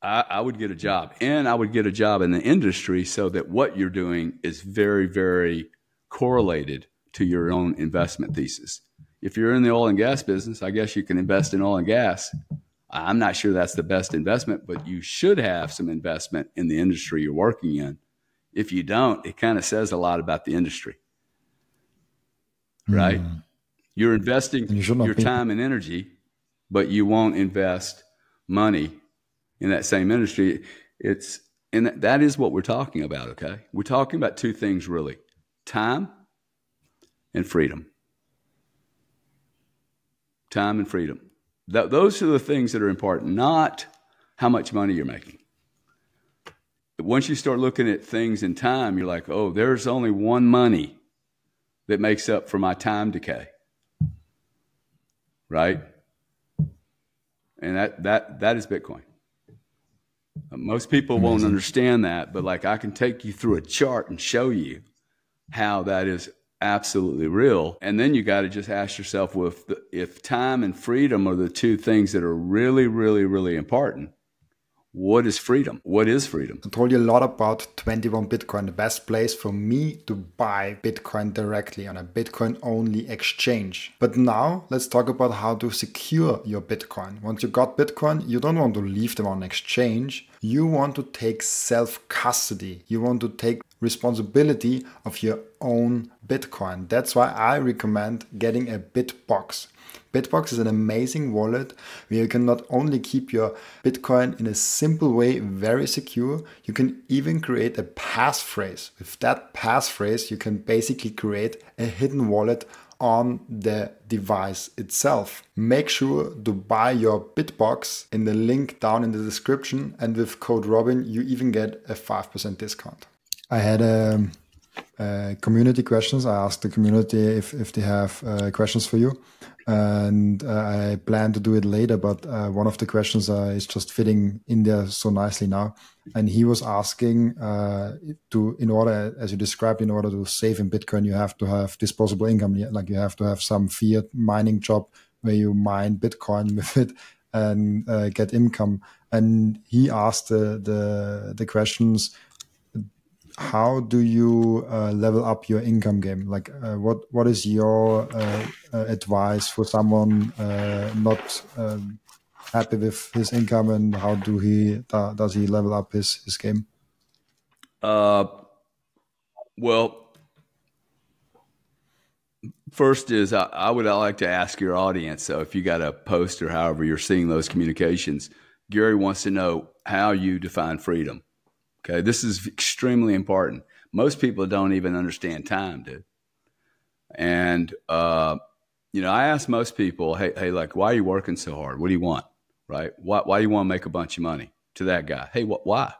I would get a job, and I would get a job in the industry so that what you're doing is very, very correlated to your own investment thesis. If you're in the oil and gas business, I guess you can invest in oil and gas. I'm not sure that's the best investment, but you should have some investment in the industry you're working in. If you don't, it kind of says a lot about the industry, right? You're investing your time and energy, but you won't invest money in that same industry. And that is what we're talking about, okay? We're talking about two things really, time and freedom. Time and freedom. Those are the things that are important, not how much money you're making. Once you start looking at things in time, you're like, oh, there's only one money that makes up for my time decay, right? And that is Bitcoin. Most people won't understand that, but like I can take you through a chart and show you how that is absolutely real. And then you got to just ask yourself, well, if time and freedom are the two things that are really, really, really important, what is freedom? What is freedom? I told you a lot about 21 Bitcoin, the best place for me to buy Bitcoin directly on a Bitcoin only exchange. But now let's talk about how to secure your Bitcoin. Once you got Bitcoin, you don't want to leave them on exchange. You want to take self-custody. You want to take responsibility of your own Bitcoin. That's why I recommend getting a BitBox. BitBox is an amazing wallet where you can not only keep your Bitcoin in a simple way, very secure, you can even create a passphrase. With that passphrase, you can basically create a hidden wallet on the device itself. Make sure to buy your BitBox in the link down in the description, and with code Robin, you even get a 5% discount. I had community questions. I asked the community if they have questions for you. And I plan to do it later, but one of the questions is just fitting in there so nicely now. And he was asking in order, as you described, in order to save in Bitcoin, you have to have disposable income. Like you have to have some fiat mining job where you mine Bitcoin with it and get income. And he asked the questions, how do you level up your income game? Like, what is your advice for someone not happy with his income, and how does he level up his game? Well, first is I would like to ask your audience. So if you got a post or however you're seeing those communications, Gary wants to know how you define freedom. Okay, this is extremely important. Most people don't even understand time, dude. And I ask most people, hey, like, why are you working so hard? What do you want, right? Why do you want to make a bunch of money? To that guy, hey, why?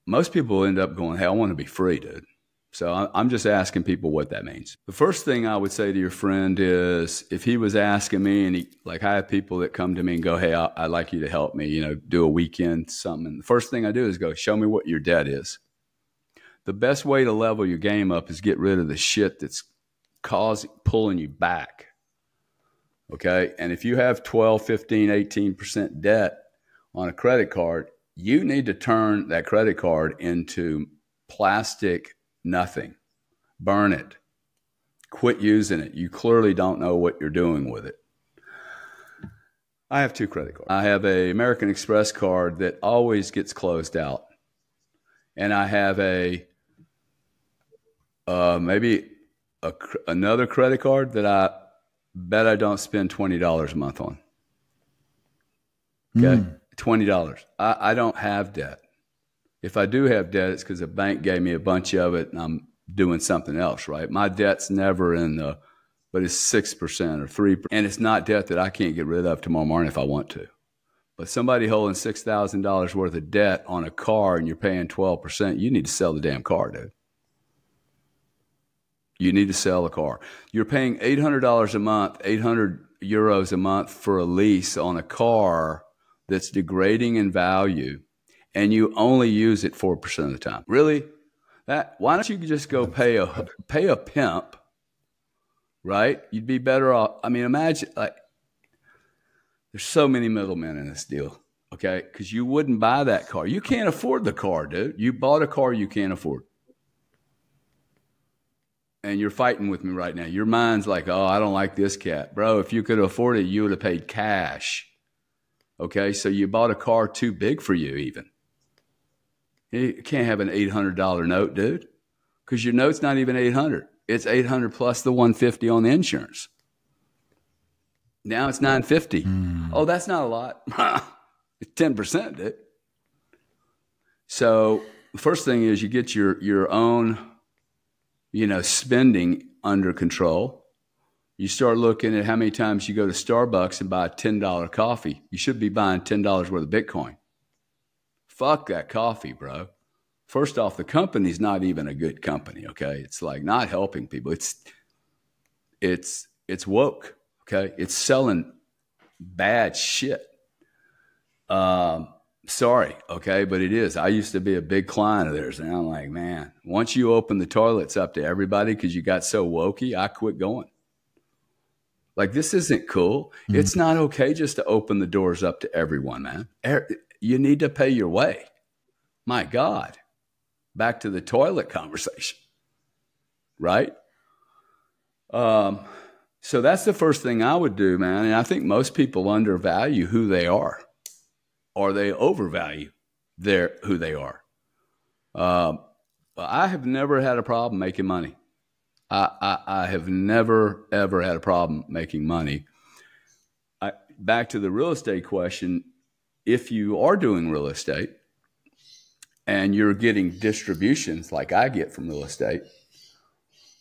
Most people end up going, hey, I want to be free, dude. So I'm just asking people what that means. The first thing I would say to your friend is, if he was asking me, and I have people that come to me and go, hey, I'd like you to help me, do a weekend, something. And the first thing I do is go, show me what your debt is. The best way to level your game up is get rid of the shit that's pulling you back. Okay. And if you have 12, 15, 18% debt on a credit card, you need to turn that credit card into plastic Nothing. Burn it. Quit using it. You clearly don't know what you're doing with it. I have 2 credit cards. I have an American Express card that always gets closed out. And I have another credit card that I bet I don't spend $20 a month on. Okay? $20. I don't have debt. If I do have debt, it's because the bank gave me a bunch of it and I'm doing something else, right? My debt's never but it's 6% or 3%. And it's not debt that I can't get rid of tomorrow morning if I want to. But somebody holding $6,000 worth of debt on a car and you're paying 12%, you need to sell the damn car, dude. You need to sell the car. You're paying $800 a month, 800 euros a month for a lease on a car that's degrading in value, and you only use it 4% of the time. Really? Why don't you just go pay a pimp, right? You'd be better off. I mean, imagine, like, there's so many middlemen in this deal, okay? Because you wouldn't buy that car. You can't afford the car, dude. You bought a car you can't afford. And you're fighting with me right now. Your mind's like, oh, I don't like this cat. Bro, if you could afford it, you would have paid cash. Okay, so you bought a car too big for you even. You can't have an $800 note, dude, because your note's not even $800. It's $800 plus the $150 on the insurance. Now it's $950. Oh, that's not a lot. It's 10%, dude. So the first thing is you get your own, spending under control. You start looking at how many times you go to Starbucks and buy a $10 coffee. You should be buying $10 worth of Bitcoin. Fuck that coffee, bro. First off, the company's not even a good company, okay? It's like not helping people. It's woke, okay? It's selling bad shit. Sorry, okay, but it is. I used to be a big client of theirs, and I'm like, man, once you open the toilets up to everybody because you got so wokey, I quit going. Like, this isn't cool. It's not okay just to open the doors up to everyone, man. You need to pay your way. My God. Back to the toilet conversation, right? So that's the first thing I would do, man. And I think most people undervalue who they are, or they overvalue who they are. I have never had a problem making money. I have never, ever had a problem making money. Back to the real estate question, if you are doing real estate and you're getting distributions like I get from real estate,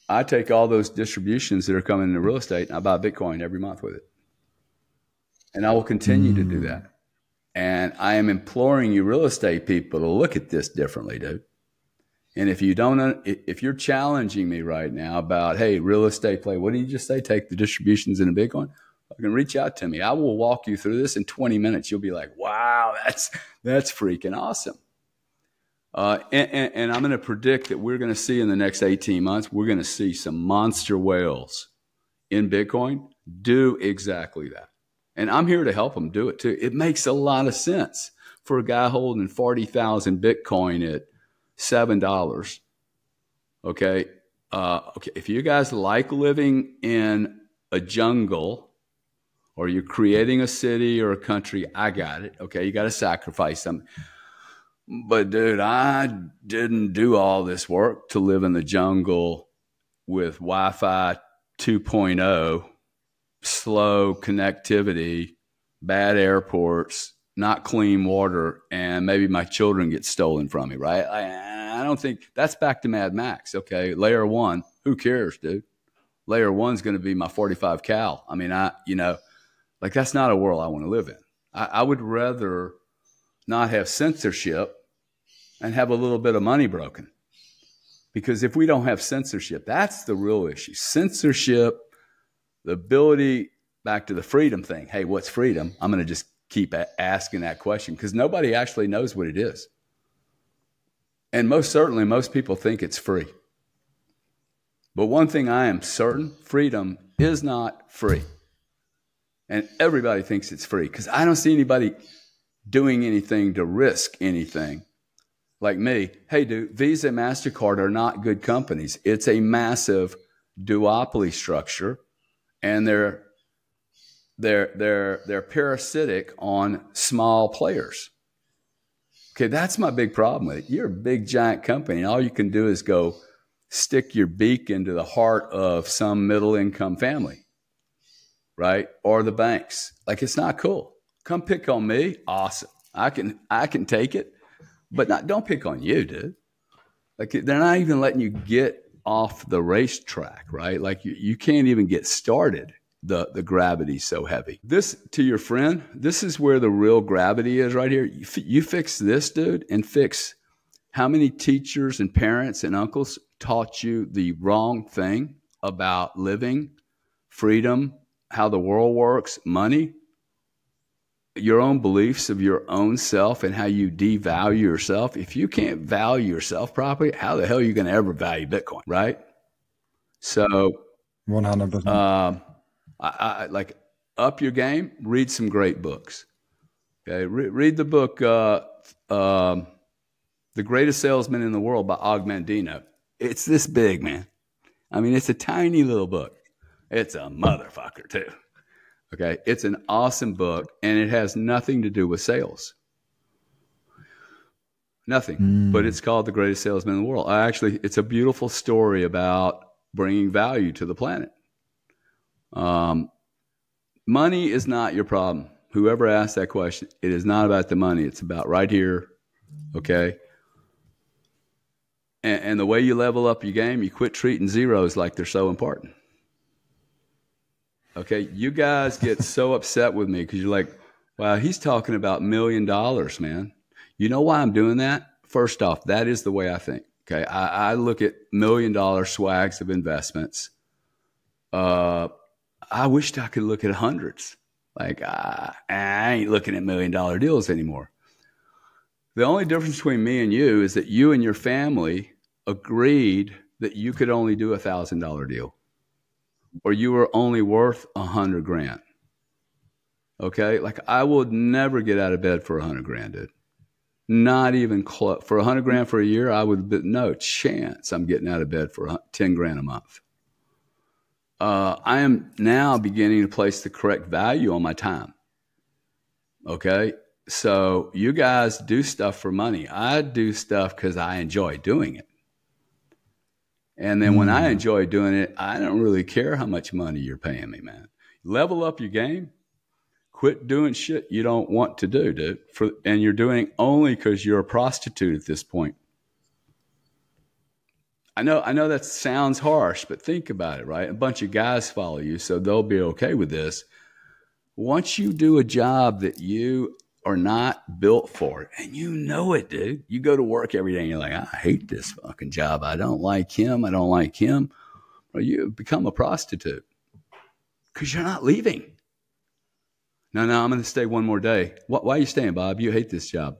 I take all those distributions that are coming into real estate and I buy Bitcoin every month with it. And I will continue to do that. And I am imploring you real estate people to look at this differently, dude. And if you're challenging me right now about, hey, real estate play, what did you just say? Take the distributions into Bitcoin? You can reach out to me. I will walk you through this in 20 minutes. You'll be like, wow, that's freaking awesome. And I'm going to predict that we're going to see in the next 18 months, we're going to see some monster whales in Bitcoin do exactly that. And I'm here to help them do it too. It makes a lot of sense for a guy holding 40,000 Bitcoin at $7. Okay. Okay. If you guys like living in a jungle or you're creating a city or a country, I got it. Okay. You got to sacrifice something. But dude, I didn't do all this work to live in the jungle with Wi-Fi 2.0, slow connectivity, bad airports, not clean water, and maybe my children get stolen from me, right? I don't think that's back to Mad Max. Okay, layer one, who cares, dude? Layer one's going to be my 45 cal. I mean, like that's not a world I want to live in. I would rather not have censorship and have a little bit of money broken. Because if we don't have censorship, that's the real issue. Censorship, the ability, back to the freedom thing. Hey, what's freedom? I'm going to just keep asking that question because nobody actually knows what it is. And most certainly, most people think it's free. But one thing I am certain, freedom is not free. And everybody thinks it's free because I don't see anybody doing anything to risk anything like me, hey, dude, Visa and MasterCard are not good companies. It's a massive duopoly structure, and they're parasitic on small players. Okay, that's my big problem with it. You're a big giant company, and all you can do is go stick your beak into the heart of some middle income family, right? Or the banks. Like, it's not cool. Come pick on me, awesome. I can take it, but don't pick on you, dude. Like, they're not even letting you get off the racetrack, right? Like, you can't even get started. The gravity's so heavy. This, to your friend, this is where the real gravity is right here. You fix this, dude, and fix how many teachers and parents and uncles taught you the wrong thing about living, freedom, how the world works, money, your own beliefs of your own self and how you devalue yourself. If you can't value yourself properly, how the hell are you going to ever value Bitcoin, right? So 100%. I like, up your game, read some great books. Okay, read the book The Greatest Salesman in the World by Og Mandino. It's this big, man. I mean, it's a tiny little book. It's a motherfucker too. Okay, it's an awesome book, and it has nothing to do with sales. Nothing, but it's called The Greatest Salesman in the World. It's a beautiful story about bringing value to the planet. Money is not your problem. Whoever asked that question, it is not about the money. It's about right here. Okay. And the way you level up your game, you quit treating zeros like they're so important. Okay. You guys get so upset with me because you're like, wow, he's talking about $1 million, man. You know why I'm doing that? First off, that is the way I think. Okay. I look at $1 million swags of investments. I wished I could look at hundreds. Like, I ain't looking at $1 million deals anymore. The only difference between me and you is that you and your family agreed that you could only do $1,000 deal, or you were only worth $100 grand. Okay. Like, I would never get out of bed for $100 grand, dude. Not even close. For $100 grand for a year, I would, but no chance I'm getting out of bed for 10 grand a month. I am now beginning to place the correct value on my time. Okay. So you guys do stuff for money. I do stuff because I enjoy doing it. And then when I enjoy doing it, I don't really care how much money you're paying me, man. Level up your game. Quit doing shit you don't want to do, dude. And you're doing it only because you're a prostitute at this point. I know that sounds harsh, but think about it, right? A bunch of guys follow you, so they'll be okay with this. Once you do a job that you are not built for, and you know it, dude, you go to work every day and you're like, I hate this fucking job. I don't like him. I don't like him. Well, you become a prostitute because you're not leaving. No, I'm going to stay one more day. Why are you staying, Bob? You hate this job.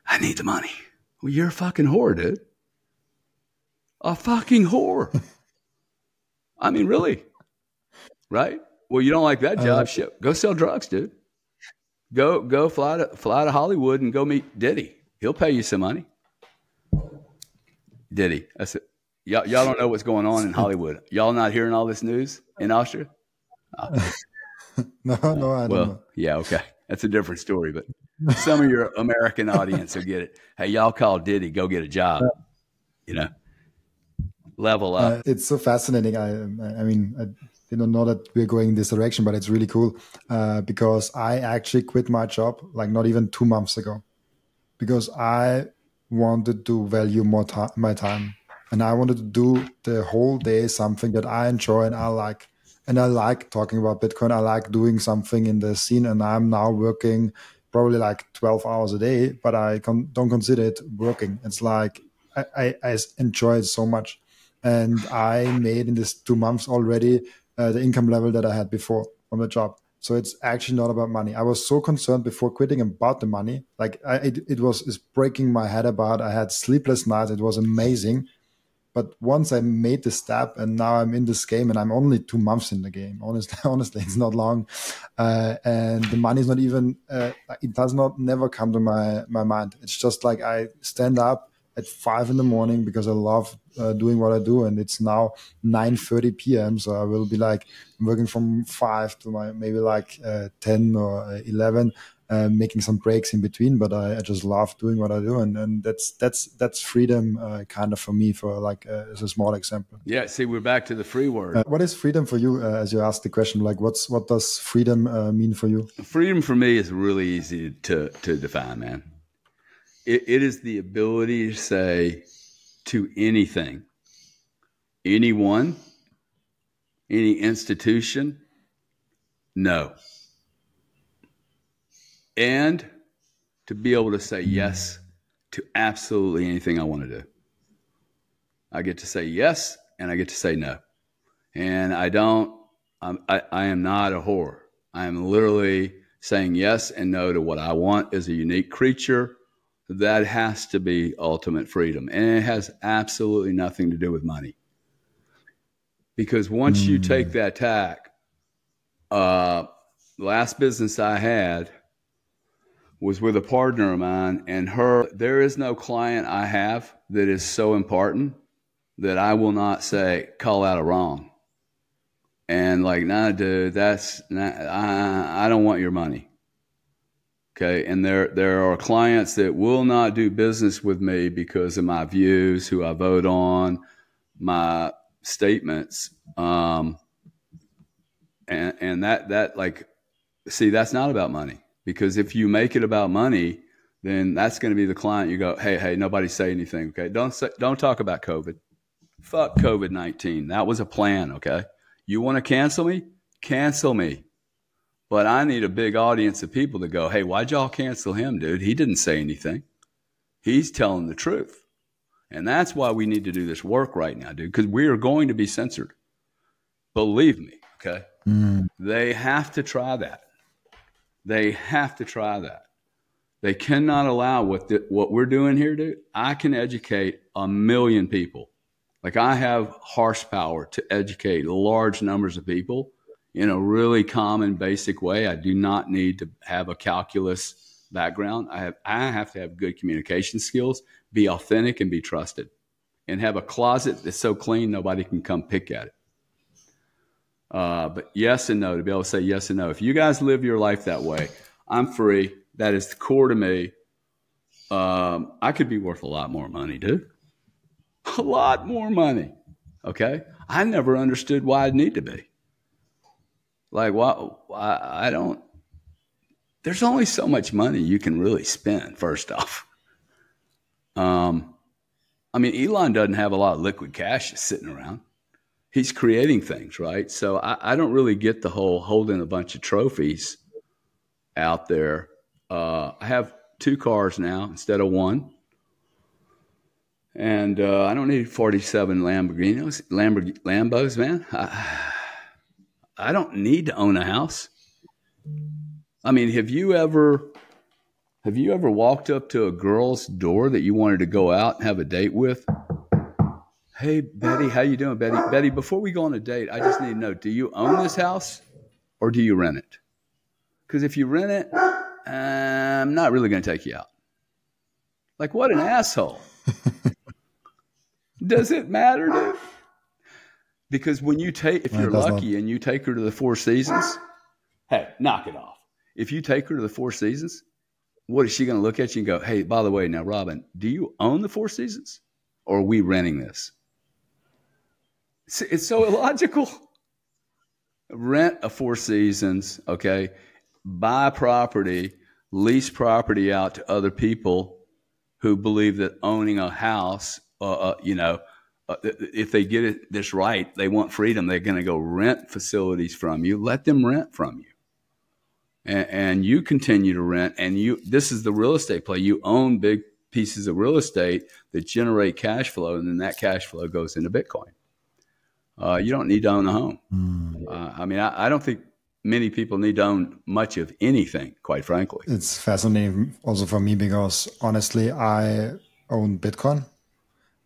I need the money. Well, you're a fucking whore, dude. A fucking whore. I mean, really. Right? Well, you don't like that job. Shit. Go sell drugs, dude. Go fly to Hollywood and go meet Diddy. He'll pay you some money. Diddy. That's it. Y'all don't know what's going on in Hollywood. Y'all not hearing all this news in Austria? Oh. No, I don't know. Yeah, okay. That's a different story, but some of your American audience will get it. Hey, y'all call Diddy, go get a job. You know? Level up. It's so fascinating. I mean, I didn't know that we're going in this direction, but it's really cool because I actually quit my job like not even 2 months ago because I wanted to value more my time, and I wanted to do the whole day something that I enjoy and I like. And I like talking about Bitcoin. I like doing something in the scene, and I'm now working probably like 12 hours a day, but I don't consider it working. It's like I enjoy it so much. And I made in this 2 months already the income level that I had before from the job. So it's actually not about money. I was so concerned before quitting about the money. Like it's breaking my head about. I had sleepless nights. It was amazing. But once I made the step and now I'm in this game and I'm only 2 months in the game, honestly, it's not long. And the money is not even, it does not never come to my mind. It's just like I stand up at 5 in the morning because I love doing what I do. And it's now 9:30 p.m. So I will be like working from 5 to maybe like 10 or 11. Making some breaks in between, but I just love doing what I do, and that's freedom, kind of for me, for like as a small example. Yeah, see, we're back to the free word. What is freedom for you? As you asked the question, like what does freedom mean for you? Freedom for me is really easy to define, man. It is the ability to say to anything, anyone, any institution, no. And to be able to say yes to absolutely anything I want to do. I get to say yes, and I get to say no. And I am not a whore. I am literally saying yes and no to what I want as a unique creature. That has to be ultimate freedom. And it has absolutely nothing to do with money. Because once you take that tack, last business I had was with a partner of mine, and there is no client I have that is so important that I will not say, call out a wrong. And like, nah, dude, I don't want your money. Okay. And there are clients that will not do business with me because of my views, who I vote on, my statements. And that like, see, that's not about money. Because if you make it about money, then that's going to be the client. You go, hey, nobody say anything. Okay. Don't talk about COVID. Fuck COVID-19. That was a plan. Okay. You want to cancel me? Cancel me. But I need a big audience of people to go, hey, why'd y'all cancel him, dude? He didn't say anything. He's telling the truth. And that's why we need to do this work right now, dude, because we are going to be censored. Believe me. Okay. They have to try that. They have to try that. They cannot allow what we're doing here, dude. I can educate 1 million people. Like, I have horsepower to educate large numbers of people in a really common, basic way. I do not need to have a calculus background. I have to have good communication skills, be authentic and be trusted, and have a closet that's so clean nobody can come pick at it. But yes and no, to be able to say yes and no. If you guys live your life that way, I'm free. That is the core to me. I could be worth a lot more money, dude. A lot more money. Okay. I never understood why I'd need to be. Like, why? I don't. There's only so much money you can really spend, first off. I mean, Elon doesn't have a lot of liquid cash just sitting around. He's creating things, right? So I don't really get the whole holding a bunch of trophies out there. I have 2 cars now instead of 1. And I don't need 47 Lambos, man. I don't need to own a house. I mean, have you ever walked up to a girl's door that you wanted to go out and have a date with? Hey, Betty, how you doing, Betty? Betty, before we go on a date, I just need to know, do you own this house or do you rent it? Because if you rent it, I'm not really going to take you out. Like, what an asshole. Does it matter, dude? Because when if you're lucky and you take her to the 4 Seasons, hey, knock it off. If you take her to the 4 Seasons, what is she going to look at you and go, hey, by the way, now, Robin, do you own the 4 Seasons or are we renting this? It's so illogical. Rent a 4 Seasons, okay? Buy property, lease property out to other people who believe that owning a house, if they get this right, they want freedom. They're going to go rent facilities from you. Let them rent from you. And you continue to rent. And this is the real estate play. You own big pieces of real estate that generate cash flow, and then that cash flow goes into Bitcoin. You don't need to own a home. I mean, I don't think many people need to own much of anything, quite frankly. It's fascinating also for me because honestly, I own Bitcoin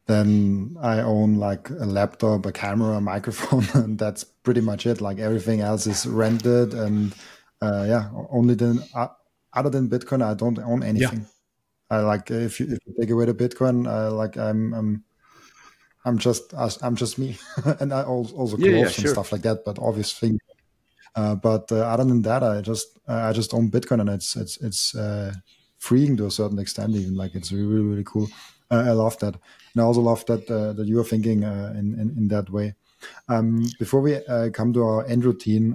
then I own like a laptop, a camera, a microphone, and that's pretty much it. Like everything else is rented, and yeah, only then other than Bitcoin, I don't own anything. I like if you take away the Bitcoin, like I'm just me, and I also clothes and stuff like that. But obviously, but other than that, I just own Bitcoin, and it's freeing to a certain extent. Even like it's really really cool. I love that, and I also love that that you are thinking in that way. Before we come to our end routine,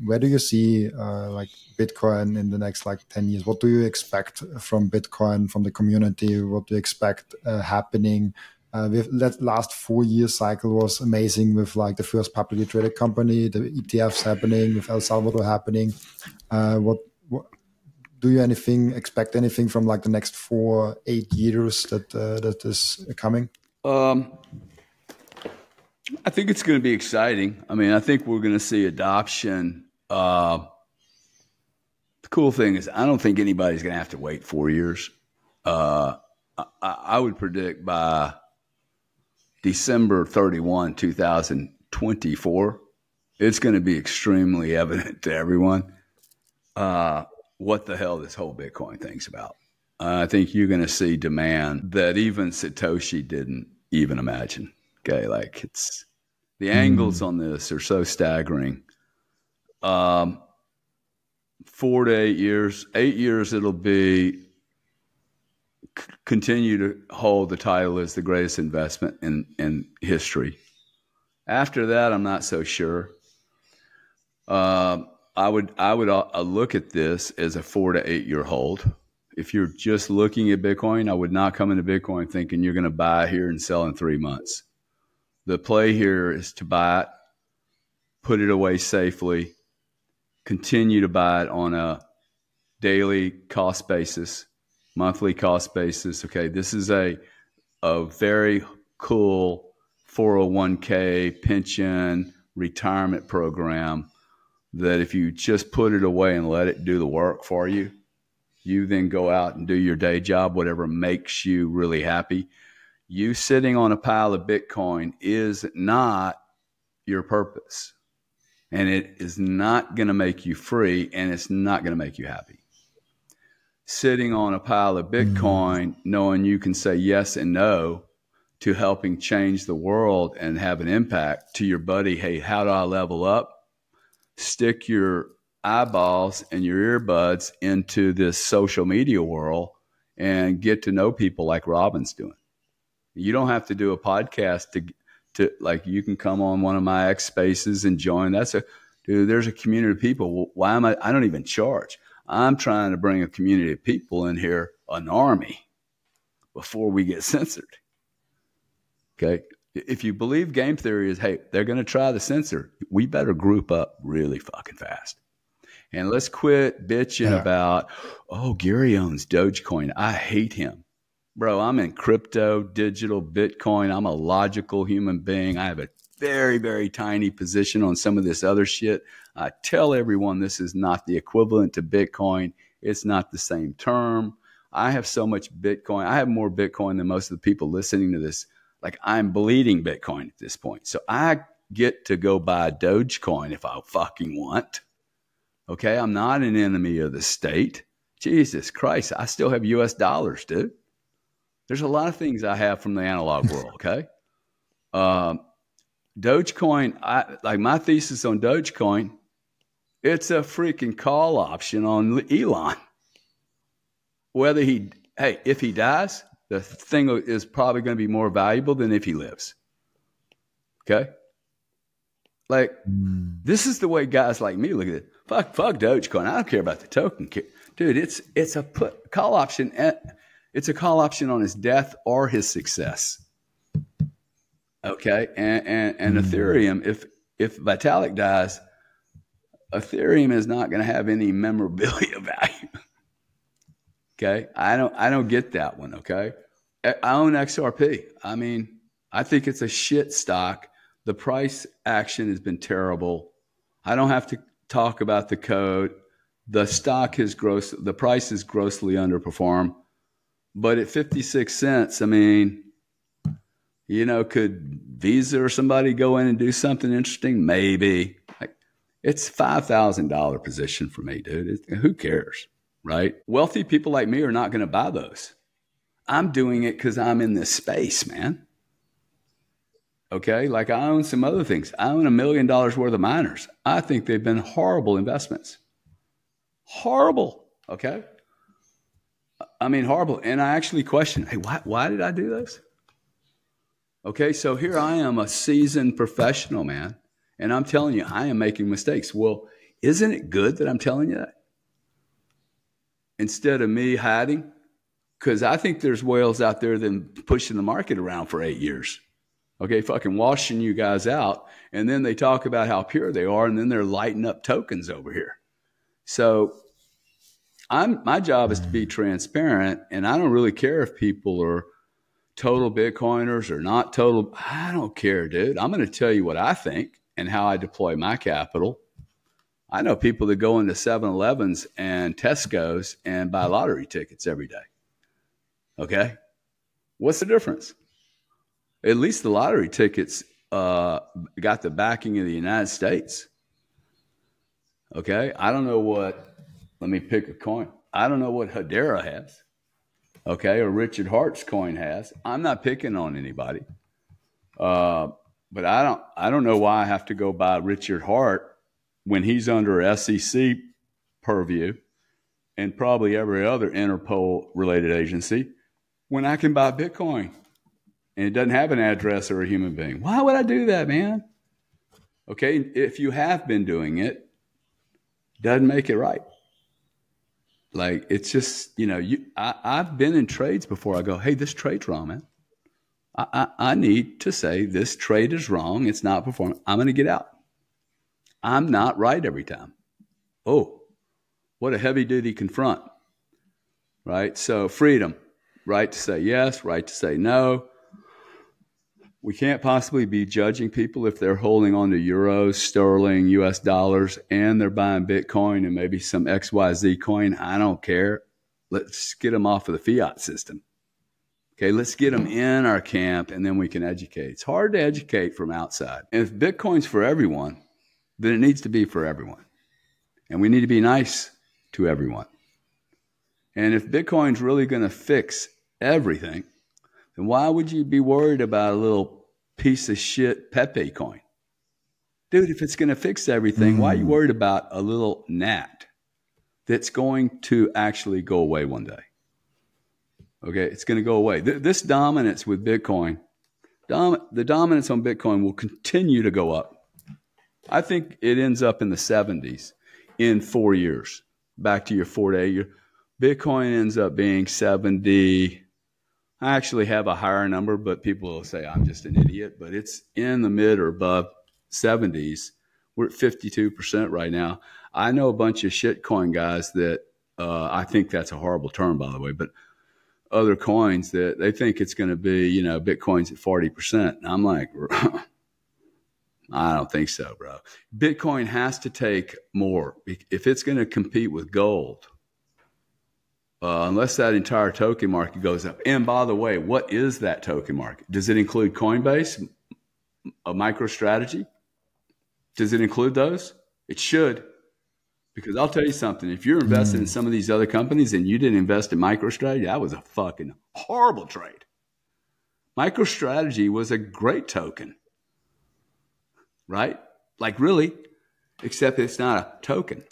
where do you see like Bitcoin in the next like 10 years? What do you expect from Bitcoin, from the community? What do you expect happening? That last 4 year cycle was amazing with like the first publicly traded company, the ETFs happening, with El Salvador happening. What do you expect anything from like the next 8 years that is coming? I think it's going to be exciting. I mean, I think we're going to see adoption. The cool thing is, I don't think anybody's going to have to wait 4 years. I would predict by December 31, 2024, it's going to be extremely evident to everyone what the hell this whole Bitcoin thing's about. I think you're going to see demand that even Satoshi didn't even imagine. Okay, like it's the angles on this are so staggering. 4 to 8 years, 8 years, it'll be continue to hold the title as the greatest investment in history. After that, I'm not so sure. I would look at this as a 4 to 8 year hold. If you're just looking at Bitcoin, I would not come into Bitcoin thinking you're going to buy here and sell in 3 months. The play here is to buy it, put it away safely, continue to buy it on a daily cost basis, monthly cost basis. Okay, this is a very cool 401k pension retirement program that if you just put it away and let it do the work for you, you then go out and do your day job, whatever makes you really happy. You sitting on a pile of Bitcoin is not your purpose. And it is not going to make you free, and it's not going to make you happy. Sitting on a pile of Bitcoin, knowing you can say yes and no to helping change the world and have an impact to your buddy, hey, how do I level up? Stick your eyeballs and your earbuds into this social media world and get to know people like Robin's doing. You don't have to do a podcast to like, you can come on one of my X spaces and join. There's a community of people. Well, why am I don't even charge. I'm trying to bring a community of people in here, an army, before we get censored. Okay. If you believe game theory is, hey, they're going to try to censor, we better group up really fucking fast. And let's quit bitching about, oh, Gary owns Dogecoin. I hate him. Bro, I'm in crypto, digital, Bitcoin. I'm a logical human being. I have a very, very tiny position on some of this other shit. I tell everyone this is not the equivalent to Bitcoin. It's not the same term. I have so much Bitcoin. I have more Bitcoin than most of the people listening to this. Like, I'm bleeding Bitcoin at this point. So I get to go buy Dogecoin if I fucking want. Okay, I'm not an enemy of the state. Jesus Christ, I still have US dollars, dude. There's a lot of things I have from the analog world, okay? Dogecoin, like my thesis on Dogecoin, it's a freaking call option on Elon. If he dies, the thing is probably going to be more valuable than if he lives. Okay? Like, this is the way guys like me look at it. Fuck Dogecoin. I don't care about the token. Dude, it's a call option. It's a call option on his death or his success. Okay? And Ethereum, if Vitalik dies, Ethereum is not going to have any memorabilia value. Okay? I don't get that one, okay? I own XRP. I mean, I think it's a shit stock. The price action has been terrible. I don't have to talk about the code. The price is grossly underperformed. But at 56 cents, I mean, You know, could Visa or somebody go in and do something interesting? Maybe. Like, it's $5,000 position for me, dude. Who cares, right? Wealthy people like me are not going to buy those. I'm doing it because I'm in this space, man. Okay, like I own some other things. I own $1 million worth of miners. I think they've been horrible investments. Horrible, okay? I mean, horrible. And I actually question, hey, why did I do this? Okay, so here I am, a seasoned professional, man, and I'm telling you, I am making mistakes. Well, isn't it good that I'm telling you that? Instead of me hiding, because I think there's whales out there that have been pushing the market around for 8 years. Okay, fucking washing you guys out, and then they talk about how pure they are, and then they're lighting up tokens over here. So my job is to be transparent, and I don't really care if people are total Bitcoiners or not total. I don't care, dude. I'm going to tell you what I think and how I deploy my capital. I know people that go into 7-Elevens and Tesco's and buy lottery tickets every day. Okay? What's the difference? At least the lottery tickets got the backing of the United States. Okay? I don't know what, let me pick a coin. I don't know what Hedera has. Okay, or Richard Hart's coin has. I'm not picking on anybody, but I don't know why I have to go buy Richard Hart when he's under SEC purview and probably every other Interpol related agency when I can buy Bitcoin and it doesn't have an address or a human being. Why would I do that, man? Okay, if you have been doing it, doesn't make it right. Like, it's just, you know, I've been in trades before. I go, hey, this trade's wrong, man. I need to say this trade is wrong. It's not performing. I'm going to get out. I'm not right every time. Oh, what a heavy duty confront, right? So freedom, right to say yes, right to say no. We can't possibly be judging people if they're holding on to euros, sterling, US dollars, and they're buying Bitcoin and maybe some XYZ coin. I don't care. Let's get them off of the fiat system. Okay, let's get them in our camp and then we can educate. It's hard to educate from outside. And if Bitcoin's for everyone, then it needs to be for everyone. And we need to be nice to everyone. And if Bitcoin's really going to fix everything, then why would you be worried about a little piece of shit Pepe coin? Dude, if it's going to fix everything, why are you worried about a little gnat that's going to actually go away one day? Okay, it's going to go away. This dominance with Bitcoin, the dominance on Bitcoin will continue to go up. I think it ends up in the 70s in 4 years. Back to your 4 to 8 year. Bitcoin ends up being 70. I actually have a higher number, but people will say I'm just an idiot. But it's in the mid or above 70s. We're at 52% right now. I know a bunch of shitcoin guys that I think that's a horrible term, by the way, but other coins that they think it's going to be, you know, Bitcoin's at 40%. And I'm like, I don't think so, bro. Bitcoin has to take more. If it's going to compete with gold, unless that entire token market goes up. And by the way, what is that token market? Does it include Coinbase, a MicroStrategy? Does it include those? It should. Because I'll tell you something, if you're invested in some of these other companies and you didn't invest in MicroStrategy, that was a fucking horrible trade. MicroStrategy was a great token, right? Like really, except it's not a token.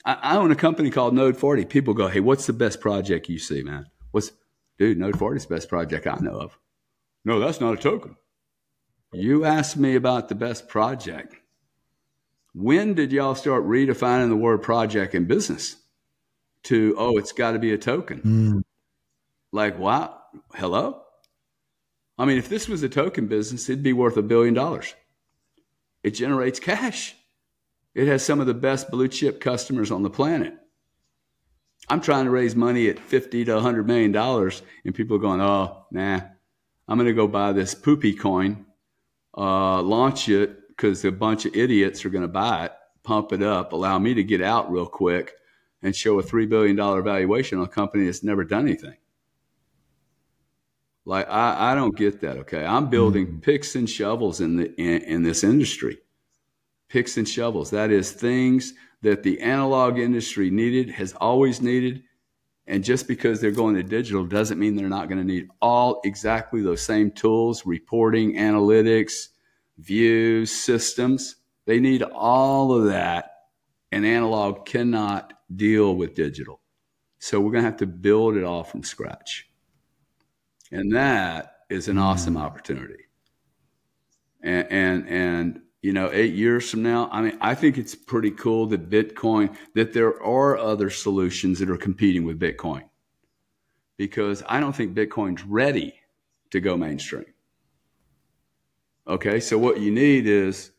I own a company called Node 40. People go, hey, what's the best project you see, man? Dude, Node 40 is the best project I know of. No, that's not a token. You asked me about the best project. When did y'all start redefining the word project in business to, oh, it's got to be a token? Like, wow, hello? I mean, if this was a token business, it'd be worth $1 billion. It generates cash. It has some of the best blue chip customers on the planet. I'm trying to raise money at $50 to $100 million, and people are going, oh, nah, I'm going to go buy this poopy coin, launch it, because a bunch of idiots are going to buy it, pump it up, allow me to get out real quick and show a $3 billion valuation on a company that's never done anything. Like I don't get that. Okay, I'm building picks and shovels in this industry. Picks and shovels. That is things that the analog industry needed, has always needed. And just because they're going to digital doesn't mean they're not going to need all exactly those same tools, reporting, analytics, views, systems. They need all of that. And analog cannot deal with digital. So we're going to have to build it all from scratch. And that is an awesome opportunity. And you know, 8 years from now, I mean, I think it's pretty cool that that there are other solutions that are competing with Bitcoin, because I don't think Bitcoin's ready to go mainstream. Okay, so what you need is,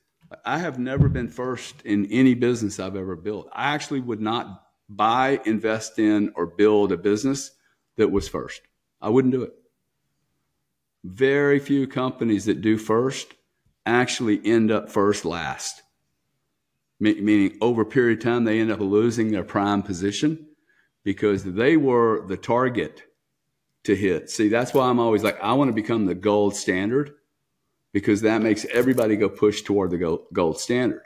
I have never been first in any business I've ever built. I actually would not buy, invest in, or build a business that was first. I wouldn't do it. Very few companies that do first actually end up first last. Meaning over a period of time, they end up losing their prime position because they were the target to hit. See, that's why I'm always like, I want to become the gold standard, because that makes everybody go push toward the gold standard.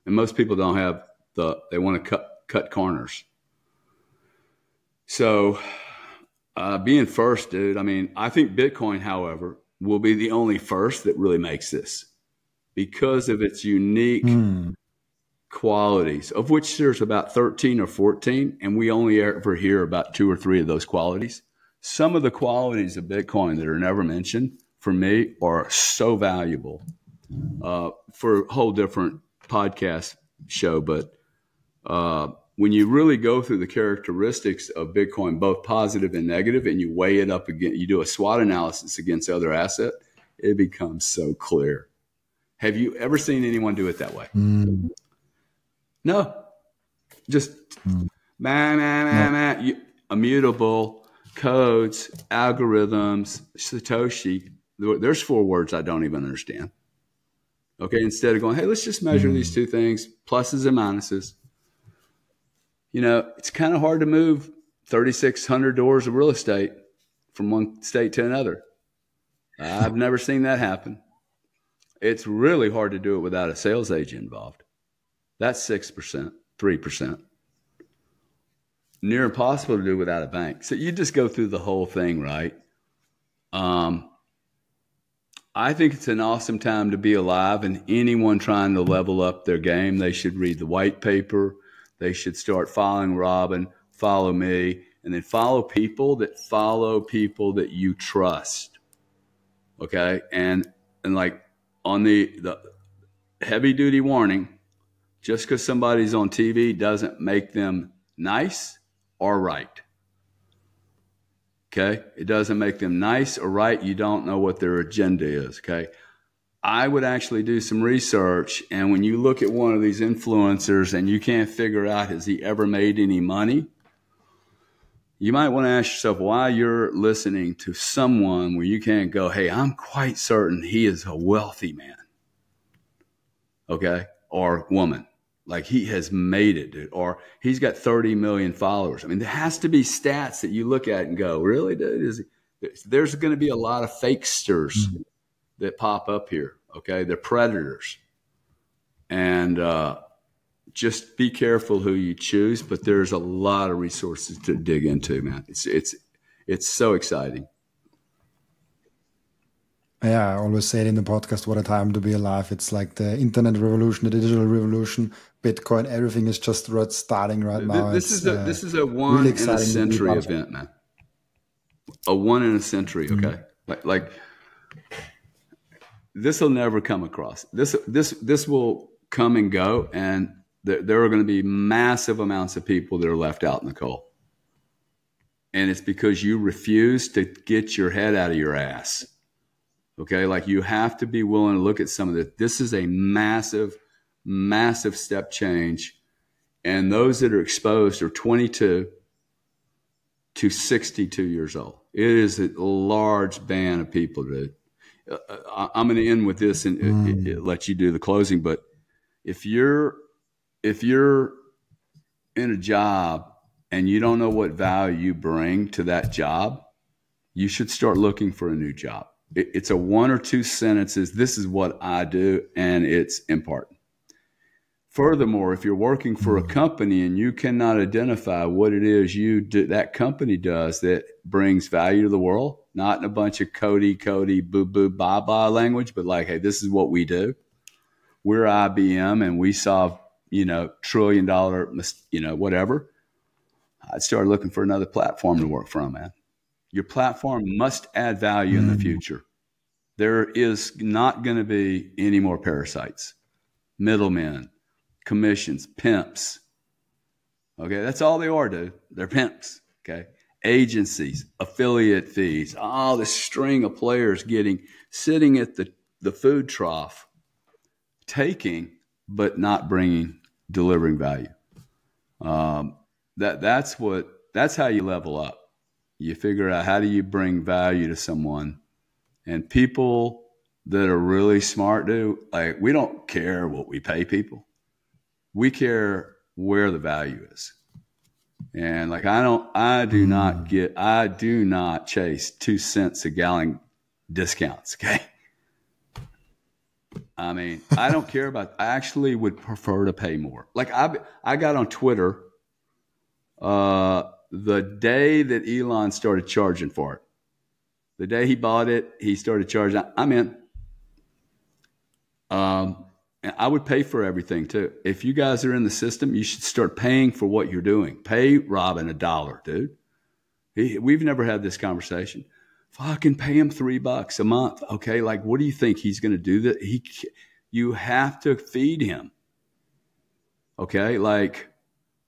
And most people don't have they want to cut corners. So being first, dude, I mean, I think Bitcoin, however, will be the only first that really makes this, because of its unique qualities, of which there's about 13 or 14, and we only ever hear about 2 or 3 of those qualities. Some of the qualities of Bitcoin that are never mentioned, for me, are so valuable for a whole different podcast show. But when you really go through the characteristics of Bitcoin, both positive and negative, and you weigh it up again, you do a SWOT analysis against other assets, it becomes so clear. Have you ever seen anyone do it that way? No. Just immutable, codes, algorithms, Satoshi. There's 4 words I don't even understand. Okay, instead of going, hey, let's just measure these 2 things, pluses and minuses. You know, it's kind of hard to move 3,600 doors of real estate from one state to another. I've never seen that happen. It's really hard to do it without a sales agent involved. That's 6%, 3%. Near impossible to do without a bank. So you just go through the whole thing, right? I think it's an awesome time to be alive, and anyone trying to level up their game, they should read the white paper. They should start following Robin, follow me, and then follow people that you trust. Okay? And like on the heavy duty warning, just because somebody's on TV doesn't make them nice or right. Okay? It doesn't make them nice or right. You don't know what their agenda is. Okay? I would actually do some research, and when you look at one of these influencers and you can't figure out, has he ever made any money? You might want to ask yourself why you're listening to someone where you can't go, hey, I'm quite certain he is a wealthy man. Okay? Or woman. Like, he has made it, dude. Or he's got 30 million followers. I mean, there has to be stats that you look at and go, really, dude? There's going to be a lot of fakesters that pop up here. Okay? They're predators. And just be careful who you choose, but there's a lot of resources to dig into, man. It's so exciting. Yeah, I always say it in the podcast, what a time to be alive. It's like the internet revolution, the digital revolution, Bitcoin, everything is just starting right now. This is a one really in a century event, man. A one in a century, okay? Like this will never come across. This will come and go, and there are going to be massive amounts of people that are left out in the cold. And it's because you refuse to get your head out of your ass. Okay, like you have to be willing to look at some of this. This is a massive, massive step change. And those that are exposed are 22 to 62 years old. It is a large band of people. I'm going to end with this and let you do the closing. But if you're in a job and you don't know what value you bring to that job, you should start looking for a new job. It's a 1 or 2 sentences. This is what I do, and it's important. Furthermore, if you're working for a company and you cannot identify what it is that company does that brings value to the world, not in a bunch of Cody, boo, boo, blah, blah language, but like, hey, this is what we do. We're IBM and we solve, $1 trillion, whatever. I'd start looking for another platform to work from, man. Your platform must add value in the future. There is not going to be any more parasites, middlemen, commissions, pimps. Okay, that's all they are, dude. They're pimps. Okay, agencies, affiliate fees, all this string of players sitting at the food trough, taking but not delivering value. That's how you level up. You figure out how do you bring value to someone, and people that are really smart we don't care what we pay people. We care where the value is. And I do not chase 2 cents a gallon discounts. Okay. I mean, I don't care I actually would prefer to pay more. Like I got on Twitter, the day that Elon started charging for it. The day he bought it, he started charging. I'm in. And I would pay for everything too. If you guys are in the system, you should start paying for what you're doing. Pay Robin $1, dude. We've never had this conversation. Fucking pay him $3 a month. Okay. Like, what do you think he's going to do that? You have to feed him. Okay. Like,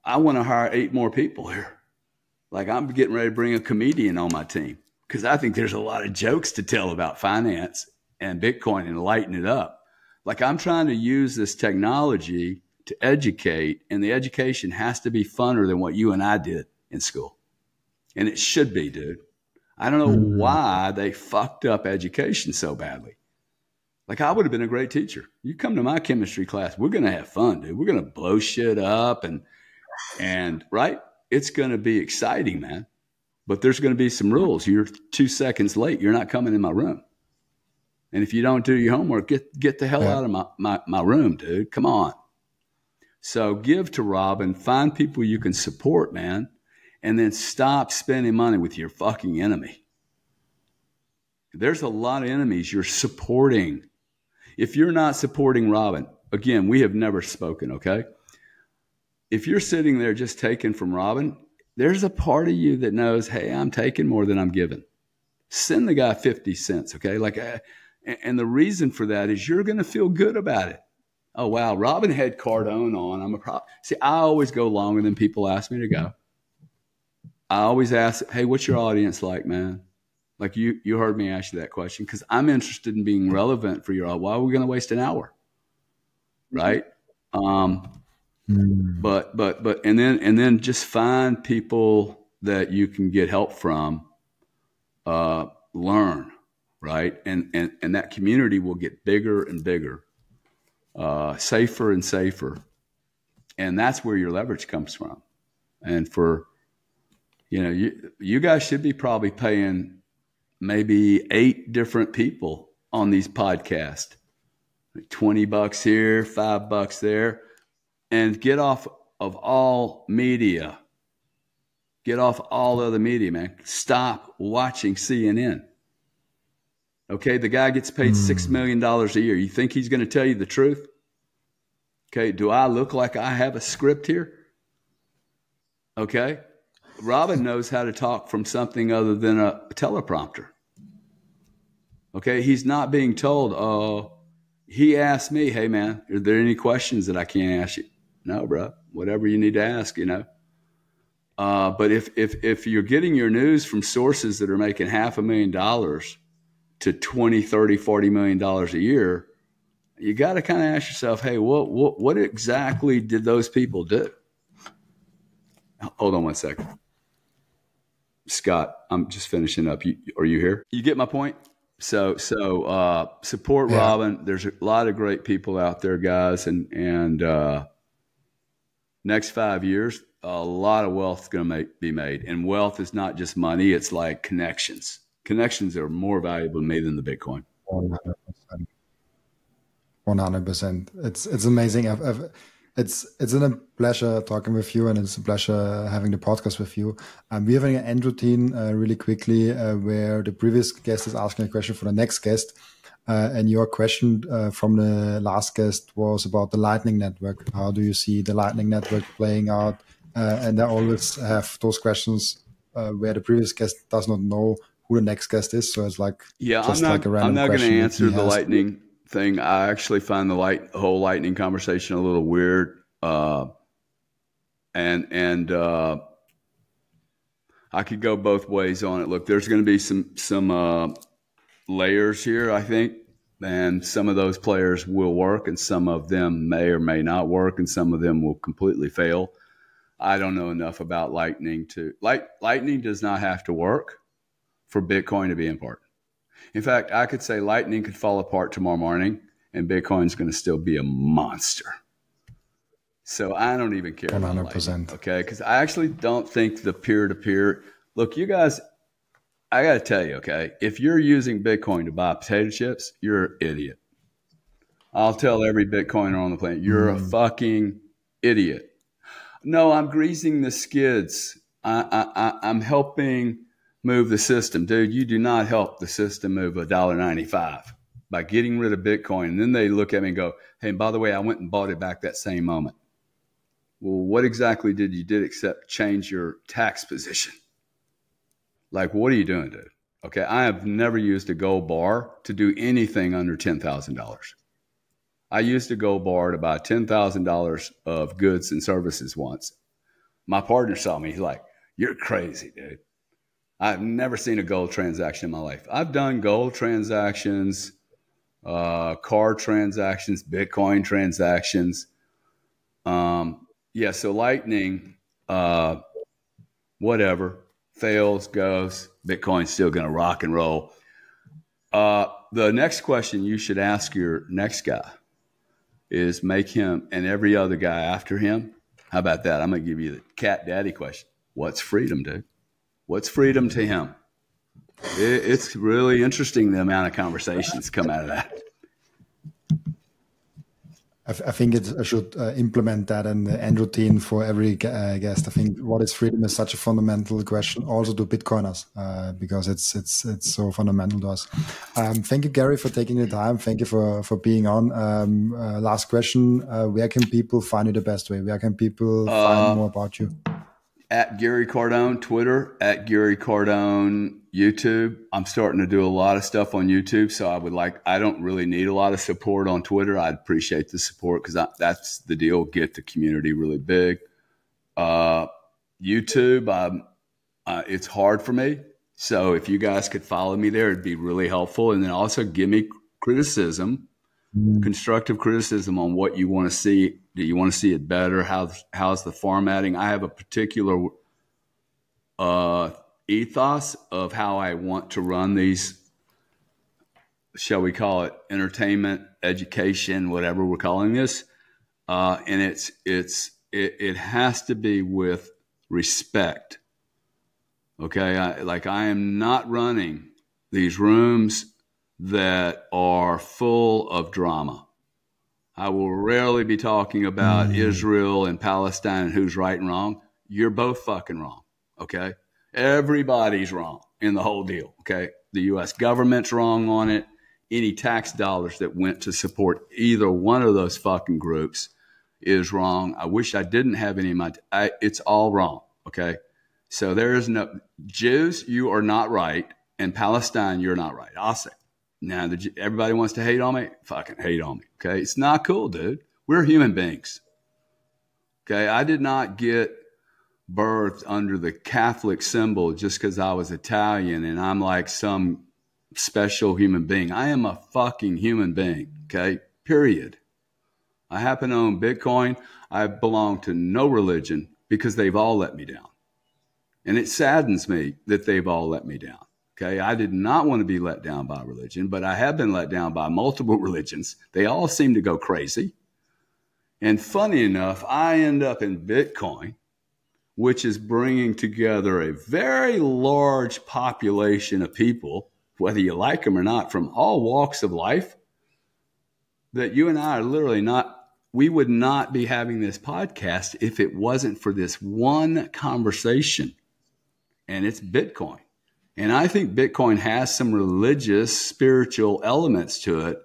I want to hire 8 more people here. Like, I'm getting ready to bring a comedian on my team because I think there's a lot of jokes to tell about finance and Bitcoin and lighten it up. Like, I'm trying to use this technology to educate, and the education has to be funner than what you and I did in school. And it should be, dude. I don't know why they fucked up education so badly. Like, I would have been a great teacher. You come to my chemistry class, we're going to have fun, dude. We're going to blow shit up and right? It's going to be exciting, man. But there's going to be some rules. You're 2 seconds late, you're not coming in my room. And if you don't do your homework, get the hell out of my room, dude. Come on. So give to Robin, find people you can support, man, and then stop spending money with your fucking enemy. There's a lot of enemies you're supporting. If you're not supporting Robin, again, we have never spoken, okay? If you're sitting there just taking from Robin, there's a part of you that knows, hey, I'm taking more than I'm giving. Send the guy 50 cents, okay? And the reason for that is you're going to feel good about it. Oh, wow. Robin had Cardone on. See, I always go longer than people ask me to go. I always ask, hey, what's your audience like, man? Like you heard me ask you that question because I'm interested in being relevant for your audience. Why are we going to waste an hour? Right? But and then just find people that you can get help from, learn. Right. And that community will get bigger and bigger, safer and safer. And that's where your leverage comes from. And you guys should be probably paying maybe 8 different people on these podcasts, $20 here, $5 there, and get off of all media. Get off all other media, man. Stop watching CNN. Okay, the guy gets paid $6 million a year. You think he's going to tell you the truth? Okay, do I look like I have a script here? Okay, Robin knows how to talk from something other than a teleprompter. Okay, he's not being told, he asked me, hey, man, are there any questions that I can't ask you? No, bro, whatever you need to ask, But if you're getting your news from sources that are making $500,000 to $20, $30, $40 million a year, you got to kind of ask yourself, hey, what exactly did those people do? Hold on one second. Scott, I'm just finishing up. Are you here? You get my point? So support Robin. There's a lot of great people out there, guys. And next 5 years, a lot of wealth is going to be made. And wealth is not just money. It's like connections. Connections are more valuable to me than the Bitcoin. 100%. 100%. It's amazing. It's a pleasure talking with you, and it's a pleasure having the podcast with you. We're having an end routine really quickly where the previous guest is asking a question for the next guest. And your question from the last guest was about the Lightning Network. How do you see the Lightning Network playing out? And I always have those questions where the previous guest does not know who the next guest is. So it's like, I'm not going to answer the Lightning thing. I actually find the whole Lightning conversation a little weird. And I could go both ways on it. Look, there's going to be some layers here, I think, and some of those players will work, and some of them may or may not work, and some of them will completely fail. I don't know enough about Lightning Lightning does not have to work for Bitcoin to be important. In fact, I could say Lightning could fall apart tomorrow morning and Bitcoin's going to still be a monster. So I don't even care 100%. About Lightning, okay? Because I actually don't think the peer-to-peer. Look, you guys, I got to tell you, okay, if you're using Bitcoin to buy potato chips, you're an idiot. I'll tell every Bitcoiner on the planet, you're a fucking idiot. No, I'm greasing the skids. I'm helping move the system. Dude, you do not help the system move $1.95 by getting rid of Bitcoin. And then they look at me and go, hey, by the way, I went and bought it back that same moment. Well, what exactly did you do except change your tax position? Like, what are you doing, dude? Okay, I have never used a gold bar to do anything under $10,000. I used a gold bar to buy $10,000 of goods and services once. My partner saw me. He's like, you're crazy, dude. I've never seen a gold transaction in my life. I've done gold transactions, car transactions, Bitcoin transactions. So Lightning, whatever, fails, goes, Bitcoin's still going to rock and roll. The next question you should ask your next guy is make him and every other guy after him. How about that? I'm going to give you the cat daddy question. What's freedom, dude? What's freedom to him? It's really interesting the amount of conversations come out of that. I think I should implement that in the end routine for every guest. I think what is freedom is such a fundamental question, also to Bitcoiners, because it's so fundamental to us. Thank you, Gary, for taking the time. Thank you for being on. Last question: where can people find you the best way? Where can people find more about you? At Gary Cardone, Twitter, at Gary Cardone, YouTube. I'm starting to do a lot of stuff on YouTube, so I don't really need a lot of support on Twitter. I'd appreciate the support because that's the deal, get the community really big. YouTube, it's hard for me. So if you guys could follow me there, it'd be really helpful. And then also give me criticism, constructive criticism on what you want to see. Do you want to see it better? How's the formatting? I have a particular ethos of how I want to run these, shall we call it entertainment, education, whatever we're calling this. And it has to be with respect. Okay. I am not running these rooms that are full of drama. I will rarely be talking about Israel and Palestine and who's right and wrong. You're both fucking wrong, okay? Everybody's wrong in the whole deal, okay? The U.S. government's wrong on it. Any tax dollars that went to support either one of those fucking groups is wrong. I wish I didn't have any of my it's all wrong, okay? So there is no – Jews, you are not right, and Palestine, you're not right. I'll say. Now, everybody wants to hate on me? Fucking hate on me, okay? It's not cool, dude. We're human beings, okay? I did not get birthed under the Catholic symbol just because I was Italian and I'm like some special human being. I am a fucking human being, okay? Period. I happen to own Bitcoin. I belong to no religion because they've all let me down. And it saddens me that they've all let me down. Okay, I did not want to be let down by religion, but I have been let down by multiple religions. They all seem to go crazy. And funny enough, I end up in Bitcoin which is bringing together a very large population of people, whether you like them or not, from all walks of life, that you and I are literally not, we would not be having this podcast if it wasn't for this one conversation, and it's Bitcoin. And I think Bitcoin has some religious, spiritual elements to it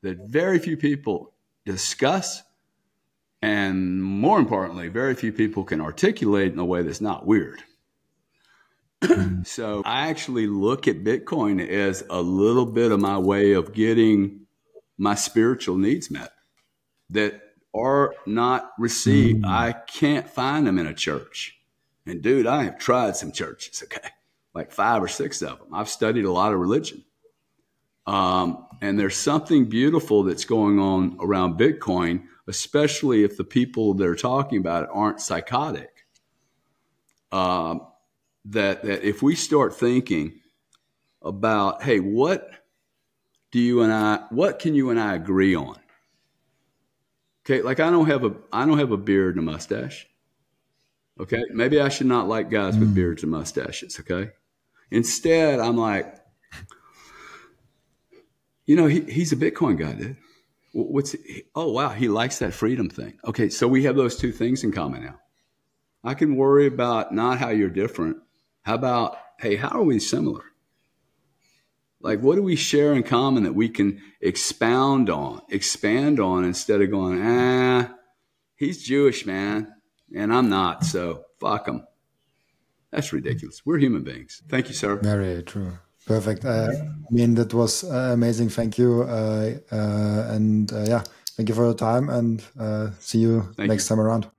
that very few people discuss. And more importantly, very few people can articulate in a way that's not weird. So I actually look at Bitcoin as a little bit of my way of getting my spiritual needs met that are not received. I can't find them in a church. And dude, I have tried some churches, okay? Like 5 or 6 of them. I've studied a lot of religion. And there's something beautiful that's going on around Bitcoin, especially if the people that are talking about it aren't psychotic. That if we start thinking about, hey, what can you and I agree on? Okay, like I don't have a beard and a mustache. Okay, maybe I should not like guys with beards and mustaches. Okay, instead I'm like, he's a Bitcoin guy, dude. Oh wow, he likes that freedom thing. Okay, so we have those two things in common now. I can worry about not how you're different. How about, hey, how are we similar? Like, what do we share in common that we can expand on instead of going, he's Jewish, man, and I'm not, so fuck him. That's ridiculous. We're human beings. Thank you, sir. Very true. Perfect. I mean, that was amazing. Thank you. Thank you for your time, and see you next time around.